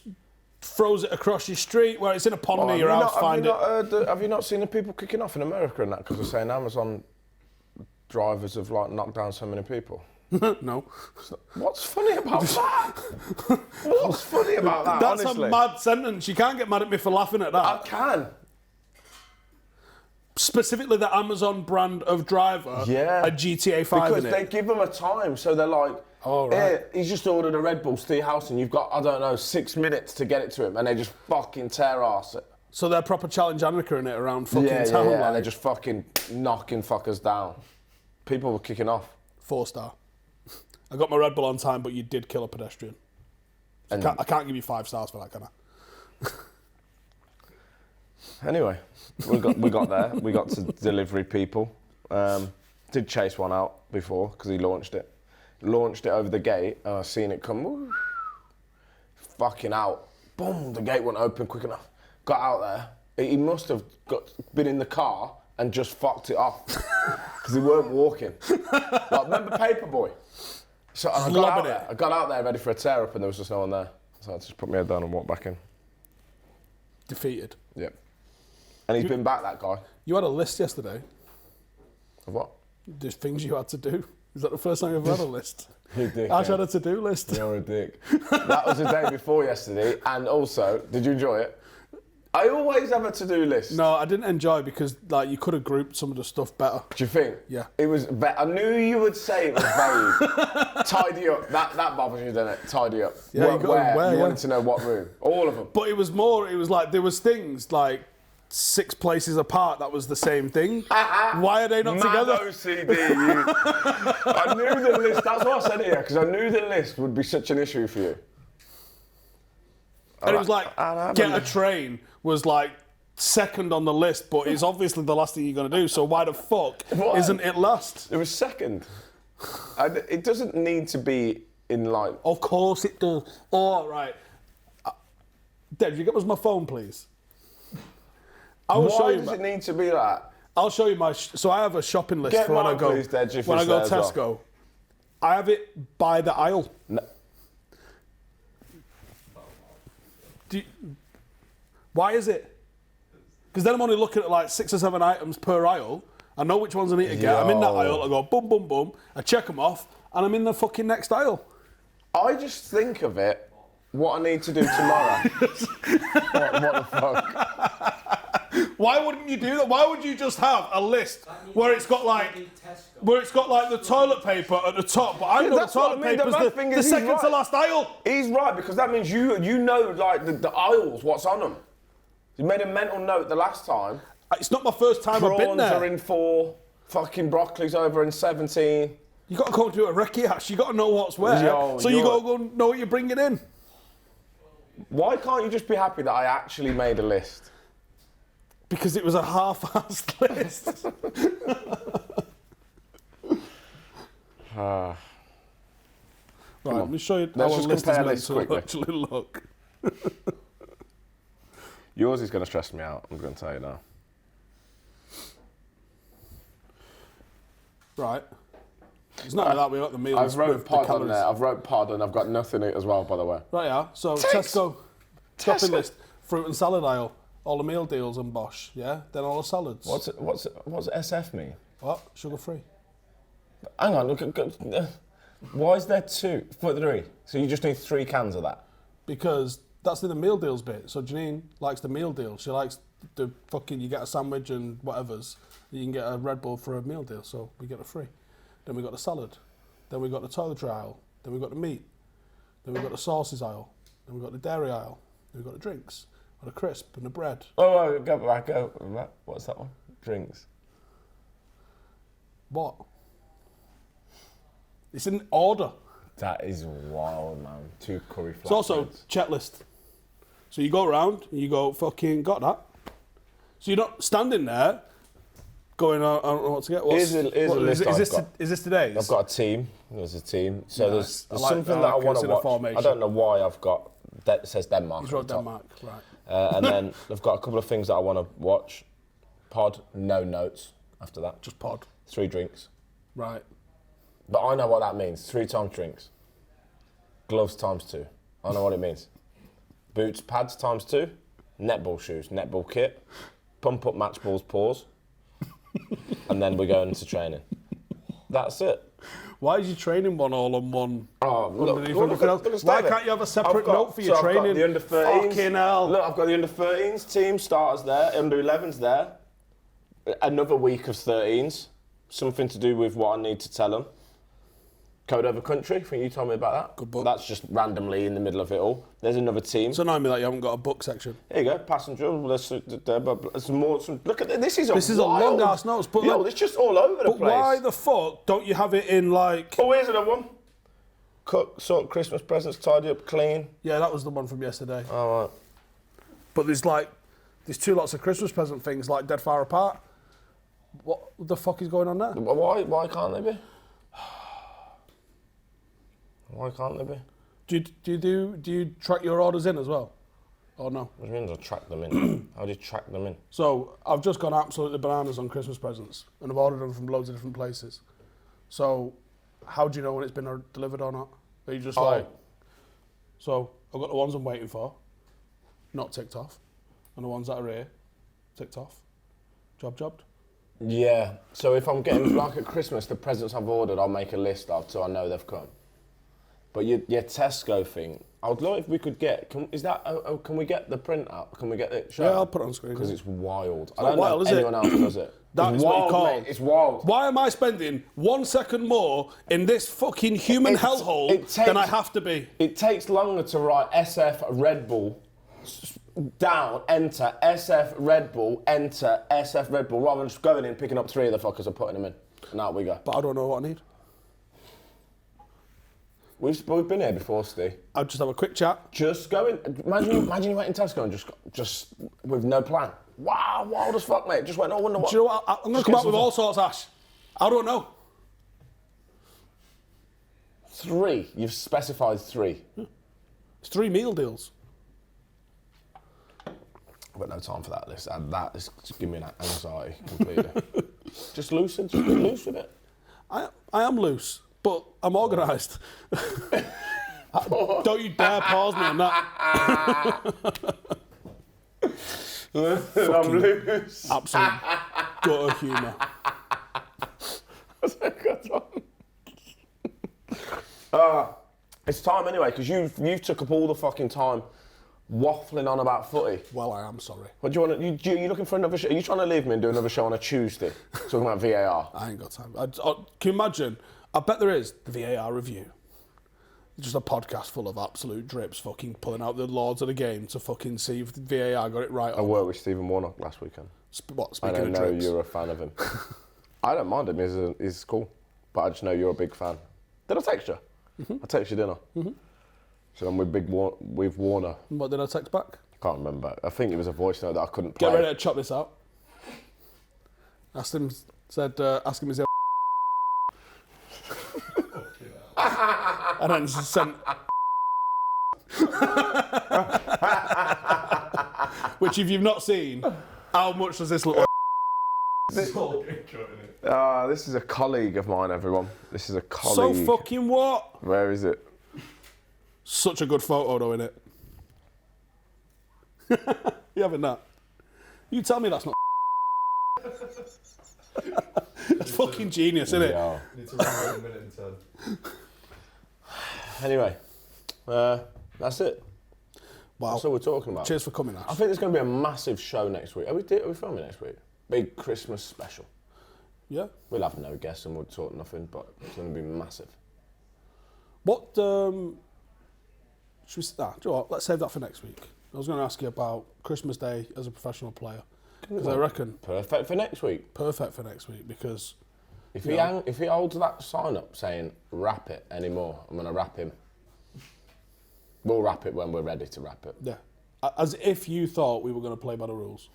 Speaker 1: throws it across your street where it's in a pond near your house, find it?
Speaker 3: Have you not seen the people kicking off in America and that because they're saying Amazon drivers have like knocked down so many people?
Speaker 1: No.
Speaker 3: What's funny about that? What's funny about that,
Speaker 1: That's
Speaker 3: honestly?
Speaker 1: a mad sentence. You can't get mad at me for laughing at that.
Speaker 3: I can.
Speaker 1: Specifically the Amazon brand of driver, a GTA 5
Speaker 3: because
Speaker 1: in it.
Speaker 3: they give them a time, so they're like,
Speaker 1: oh, right.
Speaker 3: He's just ordered a Red Bull, Steve Howson, you've got, 6 minutes to get it to him, and they just fucking tear arse it.
Speaker 1: So they're proper challenge Annika in it around fucking town.
Speaker 3: Yeah, they're just fucking knocking fuckers down. People were kicking off.
Speaker 1: 4-star. I got my Red Bull on time, but you did kill a pedestrian. I can't give you 5 stars for that, can I?
Speaker 3: Anyway, we got there. We got to delivery people. Did chase one out before because he launched it. Launched it over the gate, and I seen it come. Whoosh, fucking out. Boom! The gate wouldn't open quick enough. Got out there. He must have been in the car and just fucked it off because he weren't walking. Like, remember Paperboy? So I got out there ready for a tear up, and there was just no one there. So I just put my head down and walked back in.
Speaker 1: Defeated.
Speaker 3: Yep. And he's been back, that guy.
Speaker 1: You had a list yesterday.
Speaker 3: Of what?
Speaker 1: There's things you had to do. Is that the first time you've ever had a list?
Speaker 3: You dick.
Speaker 1: I had a to-do list.
Speaker 3: You're a dick. That was the day before yesterday, and also, did you enjoy it? I always have a to-do list.
Speaker 1: No, I didn't enjoy it because like you could have grouped some of the stuff better.
Speaker 3: Do you think?
Speaker 1: Yeah.
Speaker 3: It was. I knew you would say it was vague. Tidy up. That bothers you, doesn't it? Tidy up.
Speaker 1: Yeah,
Speaker 3: where you
Speaker 1: yeah.
Speaker 3: wanted to know what room. All of them.
Speaker 1: But it was more. It was like there was things like 6 places apart that was the same thing. Why are they not together?
Speaker 3: OCD. I knew the list. That's why I said it here, because I knew the list would be such an issue for you.
Speaker 1: And it was like, get a train was like second on the list, but it's obviously the last thing you're going to do, so why the fuck isn't it last?
Speaker 3: It was second. It doesn't need to be in line.
Speaker 1: Of course it does. All right. Dad, you get us my phone, please? I will show
Speaker 3: Why
Speaker 1: you.
Speaker 3: does it need to be that?
Speaker 1: I'll show you my. So I have a shopping list
Speaker 3: Get
Speaker 1: for when
Speaker 3: mine,
Speaker 1: I go.
Speaker 3: please, Dad, if
Speaker 1: when I
Speaker 3: it's
Speaker 1: go
Speaker 3: there as well.
Speaker 1: Tesco, I have it by the aisle.
Speaker 3: No.
Speaker 1: Why is it? Because then I'm only looking at like 6 or 7 items per aisle. I know which ones I need to get. I'm in that aisle. I go boom, boom, boom. I check them off, and I'm in the fucking next aisle.
Speaker 3: I just think of it. What I need to do tomorrow. what the fuck?
Speaker 1: Why wouldn't you do that? Why would you just have a list where it's got like the toilet paper at the top, but I know the
Speaker 3: that's what
Speaker 1: toilet
Speaker 3: I mean.
Speaker 1: paper's
Speaker 3: The thing
Speaker 1: the
Speaker 3: is, he's
Speaker 1: second to
Speaker 3: right.
Speaker 1: last aisle.
Speaker 3: He's right, because that means you know like the aisles, what's on them. You made a mental note the last time.
Speaker 1: It's not my first time I've been
Speaker 3: Prawns
Speaker 1: there.
Speaker 3: are in 4, fucking broccoli's over in 17.
Speaker 1: You got to go to a recce hash. You got to know what's where. So you got to go know what you're bringing in.
Speaker 3: Why can't you just be happy that I actually made a list?
Speaker 1: Because it was a half-assed list. Right, let me show you how
Speaker 3: Let's
Speaker 1: a
Speaker 3: just
Speaker 1: list
Speaker 3: compare
Speaker 1: is
Speaker 3: lists
Speaker 1: meant to
Speaker 3: quickly.
Speaker 1: actually look.
Speaker 3: Yours is going to stress me out, I'm going to tell you now.
Speaker 1: Right. It's not like that, we got the meals.
Speaker 3: I've wrote
Speaker 1: with the
Speaker 3: pod on
Speaker 1: calories.
Speaker 3: there, I've wrote pod and I've got nothing in it as well, by the way.
Speaker 1: Right, yeah. So Tesco, shopping list, fruit and salad aisle, all the meal deals and Bosch, yeah? Then all the salads.
Speaker 3: What's SF mean?
Speaker 1: What? Sugar-free.
Speaker 3: Hang on, look at... Why is there 2 for 3? So you just need 3 cans of that?
Speaker 1: Because that's in the meal deals bit. So Janine likes the meal deal. She likes the fucking, you get a sandwich and whatever's. You can get a Red Bull for a meal deal, so we get a free. Then we got the salad. Then we got the toiletry aisle. Then we got the meat. Then we got the sauces aisle. Then we got the dairy aisle. Then we got the drinks. And the crisp and the bread.
Speaker 3: Oh, go back. What's that one? Drinks.
Speaker 1: What? It's in order.
Speaker 3: That is wild, man. 2 curry flatbreads.
Speaker 1: It's also checklist. So you go around and you go, fucking got that. So you're not standing there going, I don't know what to get.
Speaker 3: Here's a list
Speaker 1: Is this today's?
Speaker 3: I've got a team. There's a team. So
Speaker 1: Nice.
Speaker 3: there's
Speaker 1: I
Speaker 3: something that I want to
Speaker 1: consider
Speaker 3: watch.
Speaker 1: formation.
Speaker 3: I don't know why I've got... That says Denmark.
Speaker 1: He's
Speaker 3: at
Speaker 1: wrote
Speaker 3: the top.
Speaker 1: Denmark, right.
Speaker 3: And then I've got a couple of things that I want to watch. Pod, no notes after that.
Speaker 1: Just pod.
Speaker 3: 3 drinks.
Speaker 1: Right.
Speaker 3: But I know what that means. 3 times drinks. Gloves times 2. I know what it means. Boots, pads times 2. Netball shoes, netball kit. Pump up match balls, paws. And then we're going into training. That's it.
Speaker 1: Why is your training one all on one?
Speaker 3: Oh, look,
Speaker 1: underneath
Speaker 3: look,
Speaker 1: everything
Speaker 3: look,
Speaker 1: else?
Speaker 3: look,
Speaker 1: Why
Speaker 3: David.
Speaker 1: can't you have a separate note for your
Speaker 3: I've
Speaker 1: training?
Speaker 3: got the under 13s.
Speaker 1: Fucking hell.
Speaker 3: Look, I've got the under 13s team starters there, under 11s there. Another week of 13s. Something to do with what I need to tell them. Code Over Country, I think you told me about that.
Speaker 1: Good book.
Speaker 3: That's just randomly in the middle of it all. There's another team.
Speaker 1: It's annoying me that you haven't got a book section.
Speaker 3: Here you go, passenger. There's more. Look at this.
Speaker 1: This is a long ass notes, but
Speaker 3: yo,
Speaker 1: like,
Speaker 3: it's just all over the
Speaker 1: but
Speaker 3: place.
Speaker 1: why the fuck don't you have it in like?
Speaker 3: Oh, here's another one. Cook, sort Christmas presents, tidy up, clean.
Speaker 1: Yeah, that was the one from yesterday.
Speaker 3: All right.
Speaker 1: But there's 2 lots of Christmas present things like dead far apart. What the fuck is going on there?
Speaker 3: Why can't they be? Why can't they be?
Speaker 1: Do you track your orders in as well, or no?
Speaker 3: What do you mean I track them in? How do you track them in?
Speaker 1: So I've just gone absolutely bananas on Christmas presents, and I've ordered them from loads of different places. So how do you know when it's been delivered or not? Are you just like? So I've got the ones I'm waiting for, not ticked off, and the ones that are here, ticked off. Jobbed.
Speaker 3: Yeah. So if I'm getting, like at Christmas, the presents I've ordered, I'll make a list of so I know they've come. But your Tesco thing, I would love if we could get, can we get the print out? Can we get it shown?
Speaker 1: Yeah, I'll put it on screen.
Speaker 3: Because it's wild. I
Speaker 1: not
Speaker 3: don't
Speaker 1: wild,
Speaker 3: know
Speaker 1: is
Speaker 3: if
Speaker 1: it?
Speaker 3: anyone else does it.
Speaker 1: That
Speaker 3: It's
Speaker 1: is what you
Speaker 3: wild,
Speaker 1: call-
Speaker 3: mate. It's wild.
Speaker 1: Why am I spending 1 second more in this fucking human hellhole than I have to be?
Speaker 3: It takes longer to write SF Red Bull down, enter, SF Red Bull, enter, SF Red Bull, rather than just going in, picking up 3 of the fuckers and putting them in. And out we go.
Speaker 1: But I don't know what I need.
Speaker 3: We've been here before, Steve.
Speaker 1: I'll just have a quick chat.
Speaker 3: Just go in. Imagine you went in Tesco and just with no plan. Wow, wild as fuck, mate. Just went, I wonder what.
Speaker 1: Do you know what? I'm going to come up with all sorts, Ash. I don't know.
Speaker 3: 3. You've specified 3.
Speaker 1: It's 3 meal deals.
Speaker 3: I've got no time for that list. That is just give me an anxiety completely. Just be loose with it.
Speaker 1: I am loose, but I'm organised. Don't you dare pause me on that.
Speaker 3: I'm loose.
Speaker 1: Absolute gutter humour.
Speaker 3: It's time anyway, because you've took up all the fucking time waffling on about footy.
Speaker 1: Well, I am sorry.
Speaker 3: What do you want? You looking for another show? Are you trying to leave me and do another show on a Tuesday talking about VAR?
Speaker 1: I ain't got time. Can you imagine? I bet there is the VAR review. Just a podcast full of absolute drips, fucking pulling out the lords of the game to fucking see if the VAR got it right.
Speaker 3: I worked with Stephen Warnock last weekend.
Speaker 1: Speaking
Speaker 3: I
Speaker 1: of
Speaker 3: know
Speaker 1: drips.
Speaker 3: you're a fan of him. I don't mind him. He's cool, but I just know you're a big fan. Did I text you? Mm-hmm. I texted you, didn't I? Mm-hmm. So I'm with Warner.
Speaker 1: What did I text back?
Speaker 3: Can't remember. I think it was a voice note that I couldn't play.
Speaker 1: Get ready to chop this out. Asked him, ask him his and then sent which if you've not seen, how much does this look like?
Speaker 3: This is a colleague of mine, everyone. This is a colleague.
Speaker 1: So fucking what?
Speaker 3: Where is it?
Speaker 1: Such a good photo though, innit? You having that? You tell me that's not that's fucking genius, isn't it?
Speaker 3: Yeah.
Speaker 4: Need to run a minute and 10.
Speaker 3: Anyway, that's it.
Speaker 1: Wow.
Speaker 3: That's all we're talking about.
Speaker 1: Cheers for coming,
Speaker 3: I
Speaker 1: Ash.
Speaker 3: think there's going to be a massive show next week. Are we filming next week? Big Christmas special.
Speaker 1: Yeah.
Speaker 3: We'll have no guests and we'll talk nothing, but it's going to be massive.
Speaker 1: What should we? Do you know what? Let's save that for next week. I was going to ask you about Christmas Day as a professional player, because I reckon
Speaker 3: Perfect for next week.
Speaker 1: perfect for next week because
Speaker 3: If he holds that sign up saying "wrap it" anymore, I'm going to wrap him. We'll wrap it when we're ready to wrap it.
Speaker 1: yeah, as if you thought we were going to play by the rules.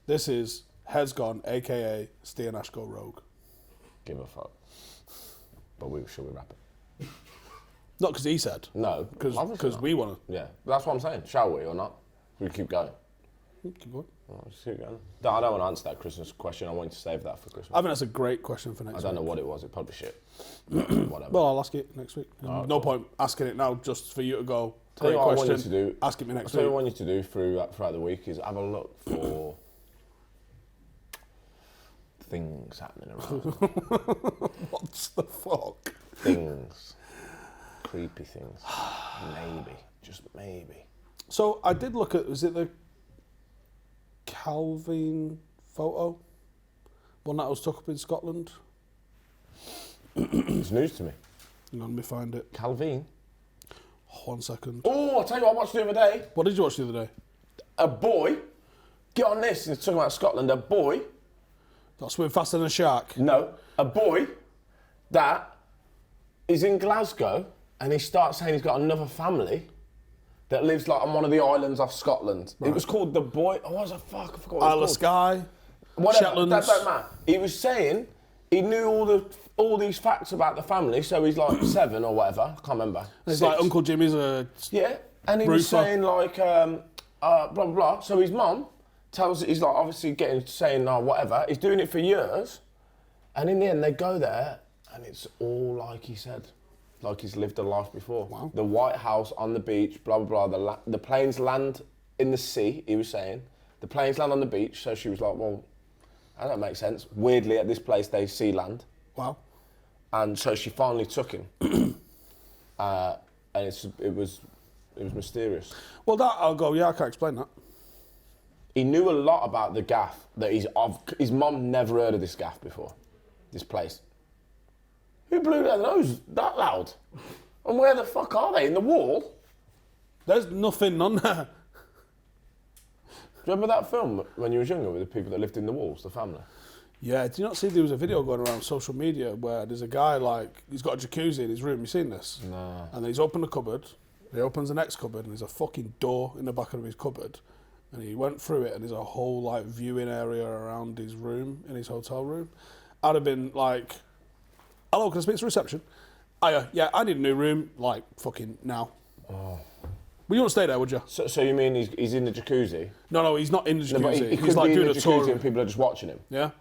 Speaker 1: This is Heads Gone, aka Ste and Ash Go Rogue.
Speaker 3: Give a fuck. But should we wrap it?
Speaker 1: Not because he said.
Speaker 3: No,
Speaker 1: Because we want to.
Speaker 3: Yeah, that's what I'm saying. Shall we or not? We keep going.
Speaker 1: Keep going.
Speaker 3: Just keep going. No, I don't want to answer that Christmas question. I want you to save that for Christmas.
Speaker 1: I think that's a great question for next
Speaker 3: I
Speaker 1: week.
Speaker 3: don't know what it was. It probably shit. Whatever.
Speaker 1: Well, I'll ask it next week.
Speaker 3: Alright,
Speaker 1: No
Speaker 3: cool.
Speaker 1: point asking it now just for you to go.
Speaker 3: Tell you
Speaker 1: Great
Speaker 3: what
Speaker 1: question.
Speaker 3: I want you to do.
Speaker 1: Ask it me next
Speaker 3: Tell you
Speaker 1: week.
Speaker 3: what I want you to do throughout the week is have a look for things happening around.
Speaker 1: What the fuck?
Speaker 3: Things. Creepy things. Maybe. Just maybe.
Speaker 1: So I did look at, was it the Calvin photo? One that was took up in Scotland?
Speaker 3: It's news to me.
Speaker 1: Hang on, let me find it.
Speaker 3: Calvin.
Speaker 1: 1 second.
Speaker 3: Oh, I'll tell you what I watched the other day.
Speaker 1: What did you watch the other day?
Speaker 3: A boy. Get on this. He's talking about Scotland. A boy.
Speaker 1: That swim faster than a shark.
Speaker 3: No. A boy that is in Glasgow and he starts saying he's got another family that lives like on one of the islands off Scotland. It was called The Boy. Oh, what was it? Fuck, I forgot what it was
Speaker 1: Isle
Speaker 3: called.
Speaker 1: of Skye.
Speaker 3: Whatever,
Speaker 1: Shetlands.
Speaker 3: that don't matter. He was saying he knew all these facts about the family, so he's like 7 or whatever. I can't remember.
Speaker 1: It's
Speaker 3: 6.
Speaker 1: like Uncle Jimmy's a...
Speaker 3: Yeah, and he was
Speaker 1: Roofer.
Speaker 3: saying like blah blah blah. So his mum tells he's like obviously saying whatever. He's doing it for years, and in the end they go there, and it's all like he said, like he's lived a life before.
Speaker 1: Wow.
Speaker 3: The White House on the beach, blah blah blah. The planes land in the sea. He was saying the planes land on the beach. So she was like, well, And that makes sense. Weirdly, at this place, they see land.
Speaker 1: Wow.
Speaker 3: And so she finally took him. And it was mysterious.
Speaker 1: Well, that I'll go. Yeah, I can't explain that.
Speaker 3: He knew a lot about the gaff that his mum never heard of this gaff before. This place. Who blew their nose that loud? And where the fuck are they? In the wall?
Speaker 1: There's nothing on there.
Speaker 3: Do you remember that film when you was younger with the people that lived in the walls, the family?
Speaker 1: Yeah, did you not see there was a video going around social media where there's a guy like, he's got a jacuzzi in his room, you seen this?
Speaker 3: No.
Speaker 1: And then he's opened a cupboard, he opens the next cupboard and there's a fucking door in the back of his cupboard. And he went through it and there's a whole like viewing area around his room, in his hotel room. I'd have been like, hello, can I speak to reception? Yeah, I need a new room, like fucking now. Oh. Well, you wouldn't stay there, would you?
Speaker 3: So you mean he's in the jacuzzi?
Speaker 1: No, he's not in the jacuzzi.
Speaker 3: No, but he
Speaker 1: he's
Speaker 3: could
Speaker 1: like
Speaker 3: be in
Speaker 1: doing
Speaker 3: the
Speaker 1: a tour.
Speaker 3: jacuzzi and people are just watching him.
Speaker 1: Yeah.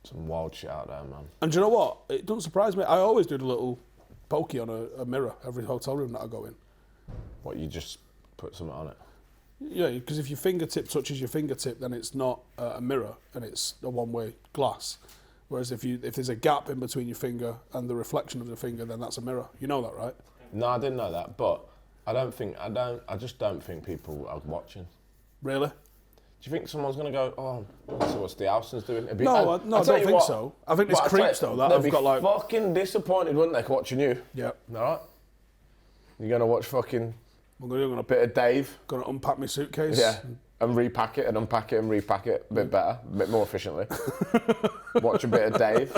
Speaker 3: Some wild shit out there, man.
Speaker 1: And do you know what? It doesn't surprise me. I always do the little pokey on a mirror every hotel room that I go in.
Speaker 3: What, you just put something on it?
Speaker 1: Yeah, because if your fingertip touches your fingertip, then it's not a mirror and it's a one-way glass. Whereas if there's a gap in between your finger and the reflection of the finger, then that's a mirror. You know that, right?
Speaker 3: No, I didn't know that, but I just don't think people are watching.
Speaker 1: Really?
Speaker 3: Do you think someone's going to go, oh, so what's the Howson's doing?
Speaker 1: No, I don't think so. I think there's creeps though that have got like...
Speaker 3: They'd be fucking disappointed, wouldn't they, watching you?
Speaker 1: Yeah.
Speaker 3: Alright? You're going to watch fucking...
Speaker 1: I'm going
Speaker 3: a bit of Dave.
Speaker 1: Going to unpack my suitcase.
Speaker 3: Yeah. And repack it and unpack it and repack it a bit better, a bit more efficiently. Watch a bit of Dave.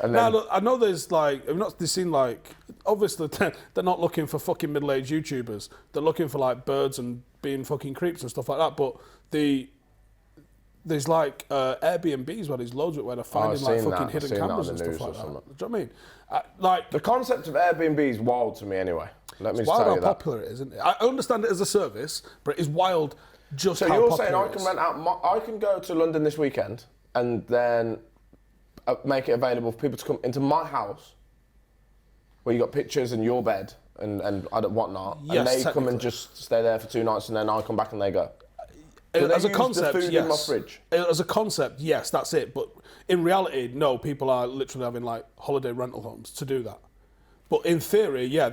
Speaker 3: And then...
Speaker 1: Look, I know there's like... Have you not seen like... Obviously, they're not looking for fucking middle-aged YouTubers. They're looking for like birds and being fucking creeps and stuff like that. But there's like Airbnbs where there's loads of it where they're finding like fucking hidden cameras and stuff like that. Do you know what I mean? Like
Speaker 3: the concept of Airbnb is wild to me anyway. Let me
Speaker 1: it's
Speaker 3: just
Speaker 1: wild
Speaker 3: tell
Speaker 1: how
Speaker 3: you that.
Speaker 1: popular it is, isn't it? I understand it as a service, but it is wild just
Speaker 3: so
Speaker 1: how
Speaker 3: you're
Speaker 1: popular
Speaker 3: saying I
Speaker 1: it
Speaker 3: can
Speaker 1: is.
Speaker 3: rent out... I can go to London this weekend and then make it available for people to come into my house where you got pictures and your bed and whatnot,
Speaker 1: Yes,
Speaker 3: and they come and
Speaker 1: technically.
Speaker 3: just stay there for 2 nights and then I come back and they go. Do they
Speaker 1: As a
Speaker 3: use
Speaker 1: concept,
Speaker 3: the food
Speaker 1: yes.
Speaker 3: in my fridge?
Speaker 1: As a concept, yes, that's it. But in reality, no, people are literally having like holiday rental homes to do that. But in theory, yeah,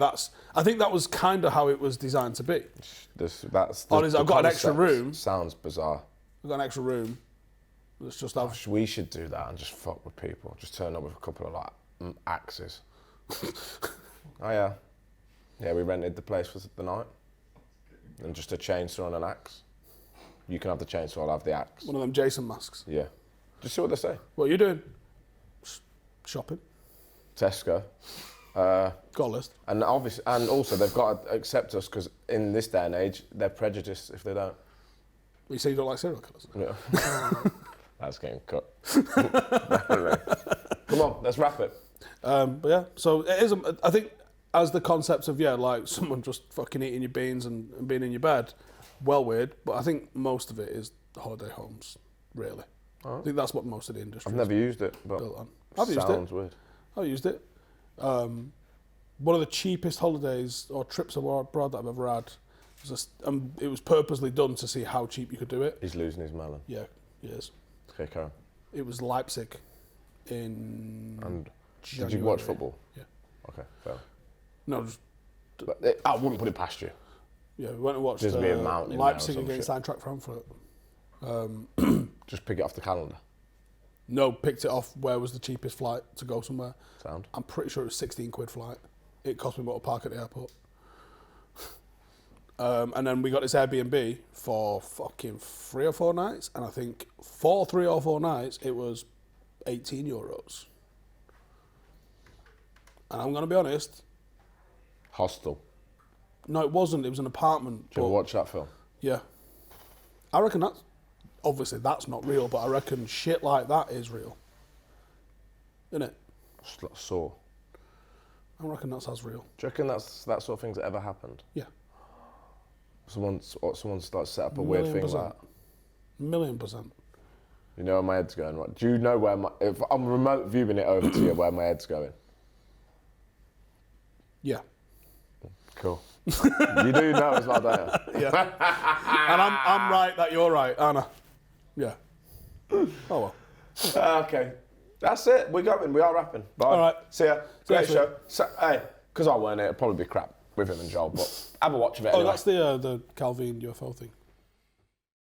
Speaker 1: I think that was kind of how it was designed to be.
Speaker 3: I've
Speaker 1: got an extra room.
Speaker 3: Sounds bizarre.
Speaker 1: I've got an extra room. Let's just have...
Speaker 3: We should do that and just fuck with people. Just turn up with a couple of like axes. Oh yeah. Yeah, we rented the place for the night. And just a chainsaw and an axe. You can have the chainsaw, I'll have the axe.
Speaker 1: One of them Jason masks.
Speaker 3: Yeah. Just see what they say.
Speaker 1: What are you doing? Shopping.
Speaker 3: Tesco.
Speaker 1: Got a list.
Speaker 3: And also they've got to accept us because in this day and age, they're prejudiced if they don't.
Speaker 1: You say you don't like serial killers?
Speaker 3: Yeah. That's getting cut. Come on, let's wrap it.
Speaker 1: But yeah, so it is. I think as the concept of like someone just fucking eating your beans and being in your bed, well weird. But I think most of it is holiday homes, really. I think that's what most of the industry.
Speaker 3: I've never used it, but
Speaker 1: built on. I've used it.
Speaker 3: sounds weird.
Speaker 1: I've used it. One of the cheapest holidays or trips abroad that I've ever had. It was purposely done to see how cheap you could do it.
Speaker 3: He's losing his melon.
Speaker 1: Yeah, he is.
Speaker 3: Okay, Karen.
Speaker 1: It was Leipzig in
Speaker 3: And
Speaker 1: January.
Speaker 3: did you watch football?
Speaker 1: Yeah.
Speaker 3: Okay, fair.
Speaker 1: No, just,
Speaker 3: But I wouldn't put it past you.
Speaker 1: yeah, we went and watched
Speaker 3: There's be a mountain in there or
Speaker 1: Leipzig
Speaker 3: some
Speaker 1: against
Speaker 3: shit.
Speaker 1: Eintracht Frankfurt.
Speaker 3: Just pick it off the calendar.
Speaker 1: No, picked it off where was the cheapest flight to go somewhere.
Speaker 3: Sound.
Speaker 1: I'm pretty sure it was 16 quid flight. It cost me about a park at the airport. And then we got this Airbnb for fucking 3 or 4 nights, and I think for 3 or 4 nights it was €18. And I'm gonna be honest,
Speaker 3: Hostel.
Speaker 1: no, it wasn't. It was an apartment.
Speaker 3: Did you ever
Speaker 1: but-
Speaker 3: watch that film?
Speaker 1: Yeah. I reckon obviously that's not real, but I reckon shit like that is real. Isn't it?
Speaker 3: Saw.
Speaker 1: I reckon that's as real.
Speaker 3: Do you reckon that sort of thing's ever happened?
Speaker 1: Yeah.
Speaker 3: Someone's like set up a weird thing like that.
Speaker 1: 1,000,000%.
Speaker 3: You know where my head's going, right? Do you know if I'm remote viewing it over to you, where my head's going?
Speaker 1: Yeah.
Speaker 3: Cool. You do know as well, don't you?
Speaker 1: Yeah. And I'm right that you're right, aren't I? Yeah. Oh well.
Speaker 3: Okay. That's it. We're going. We are wrapping. Bye.
Speaker 1: All right.
Speaker 3: See ya.
Speaker 1: See ya,
Speaker 3: Great show. So, hey, because I weren't here, it'd probably be crap with him and Joel, but have a watch of it anyway.
Speaker 1: Oh, that's the Calvin UFO thing.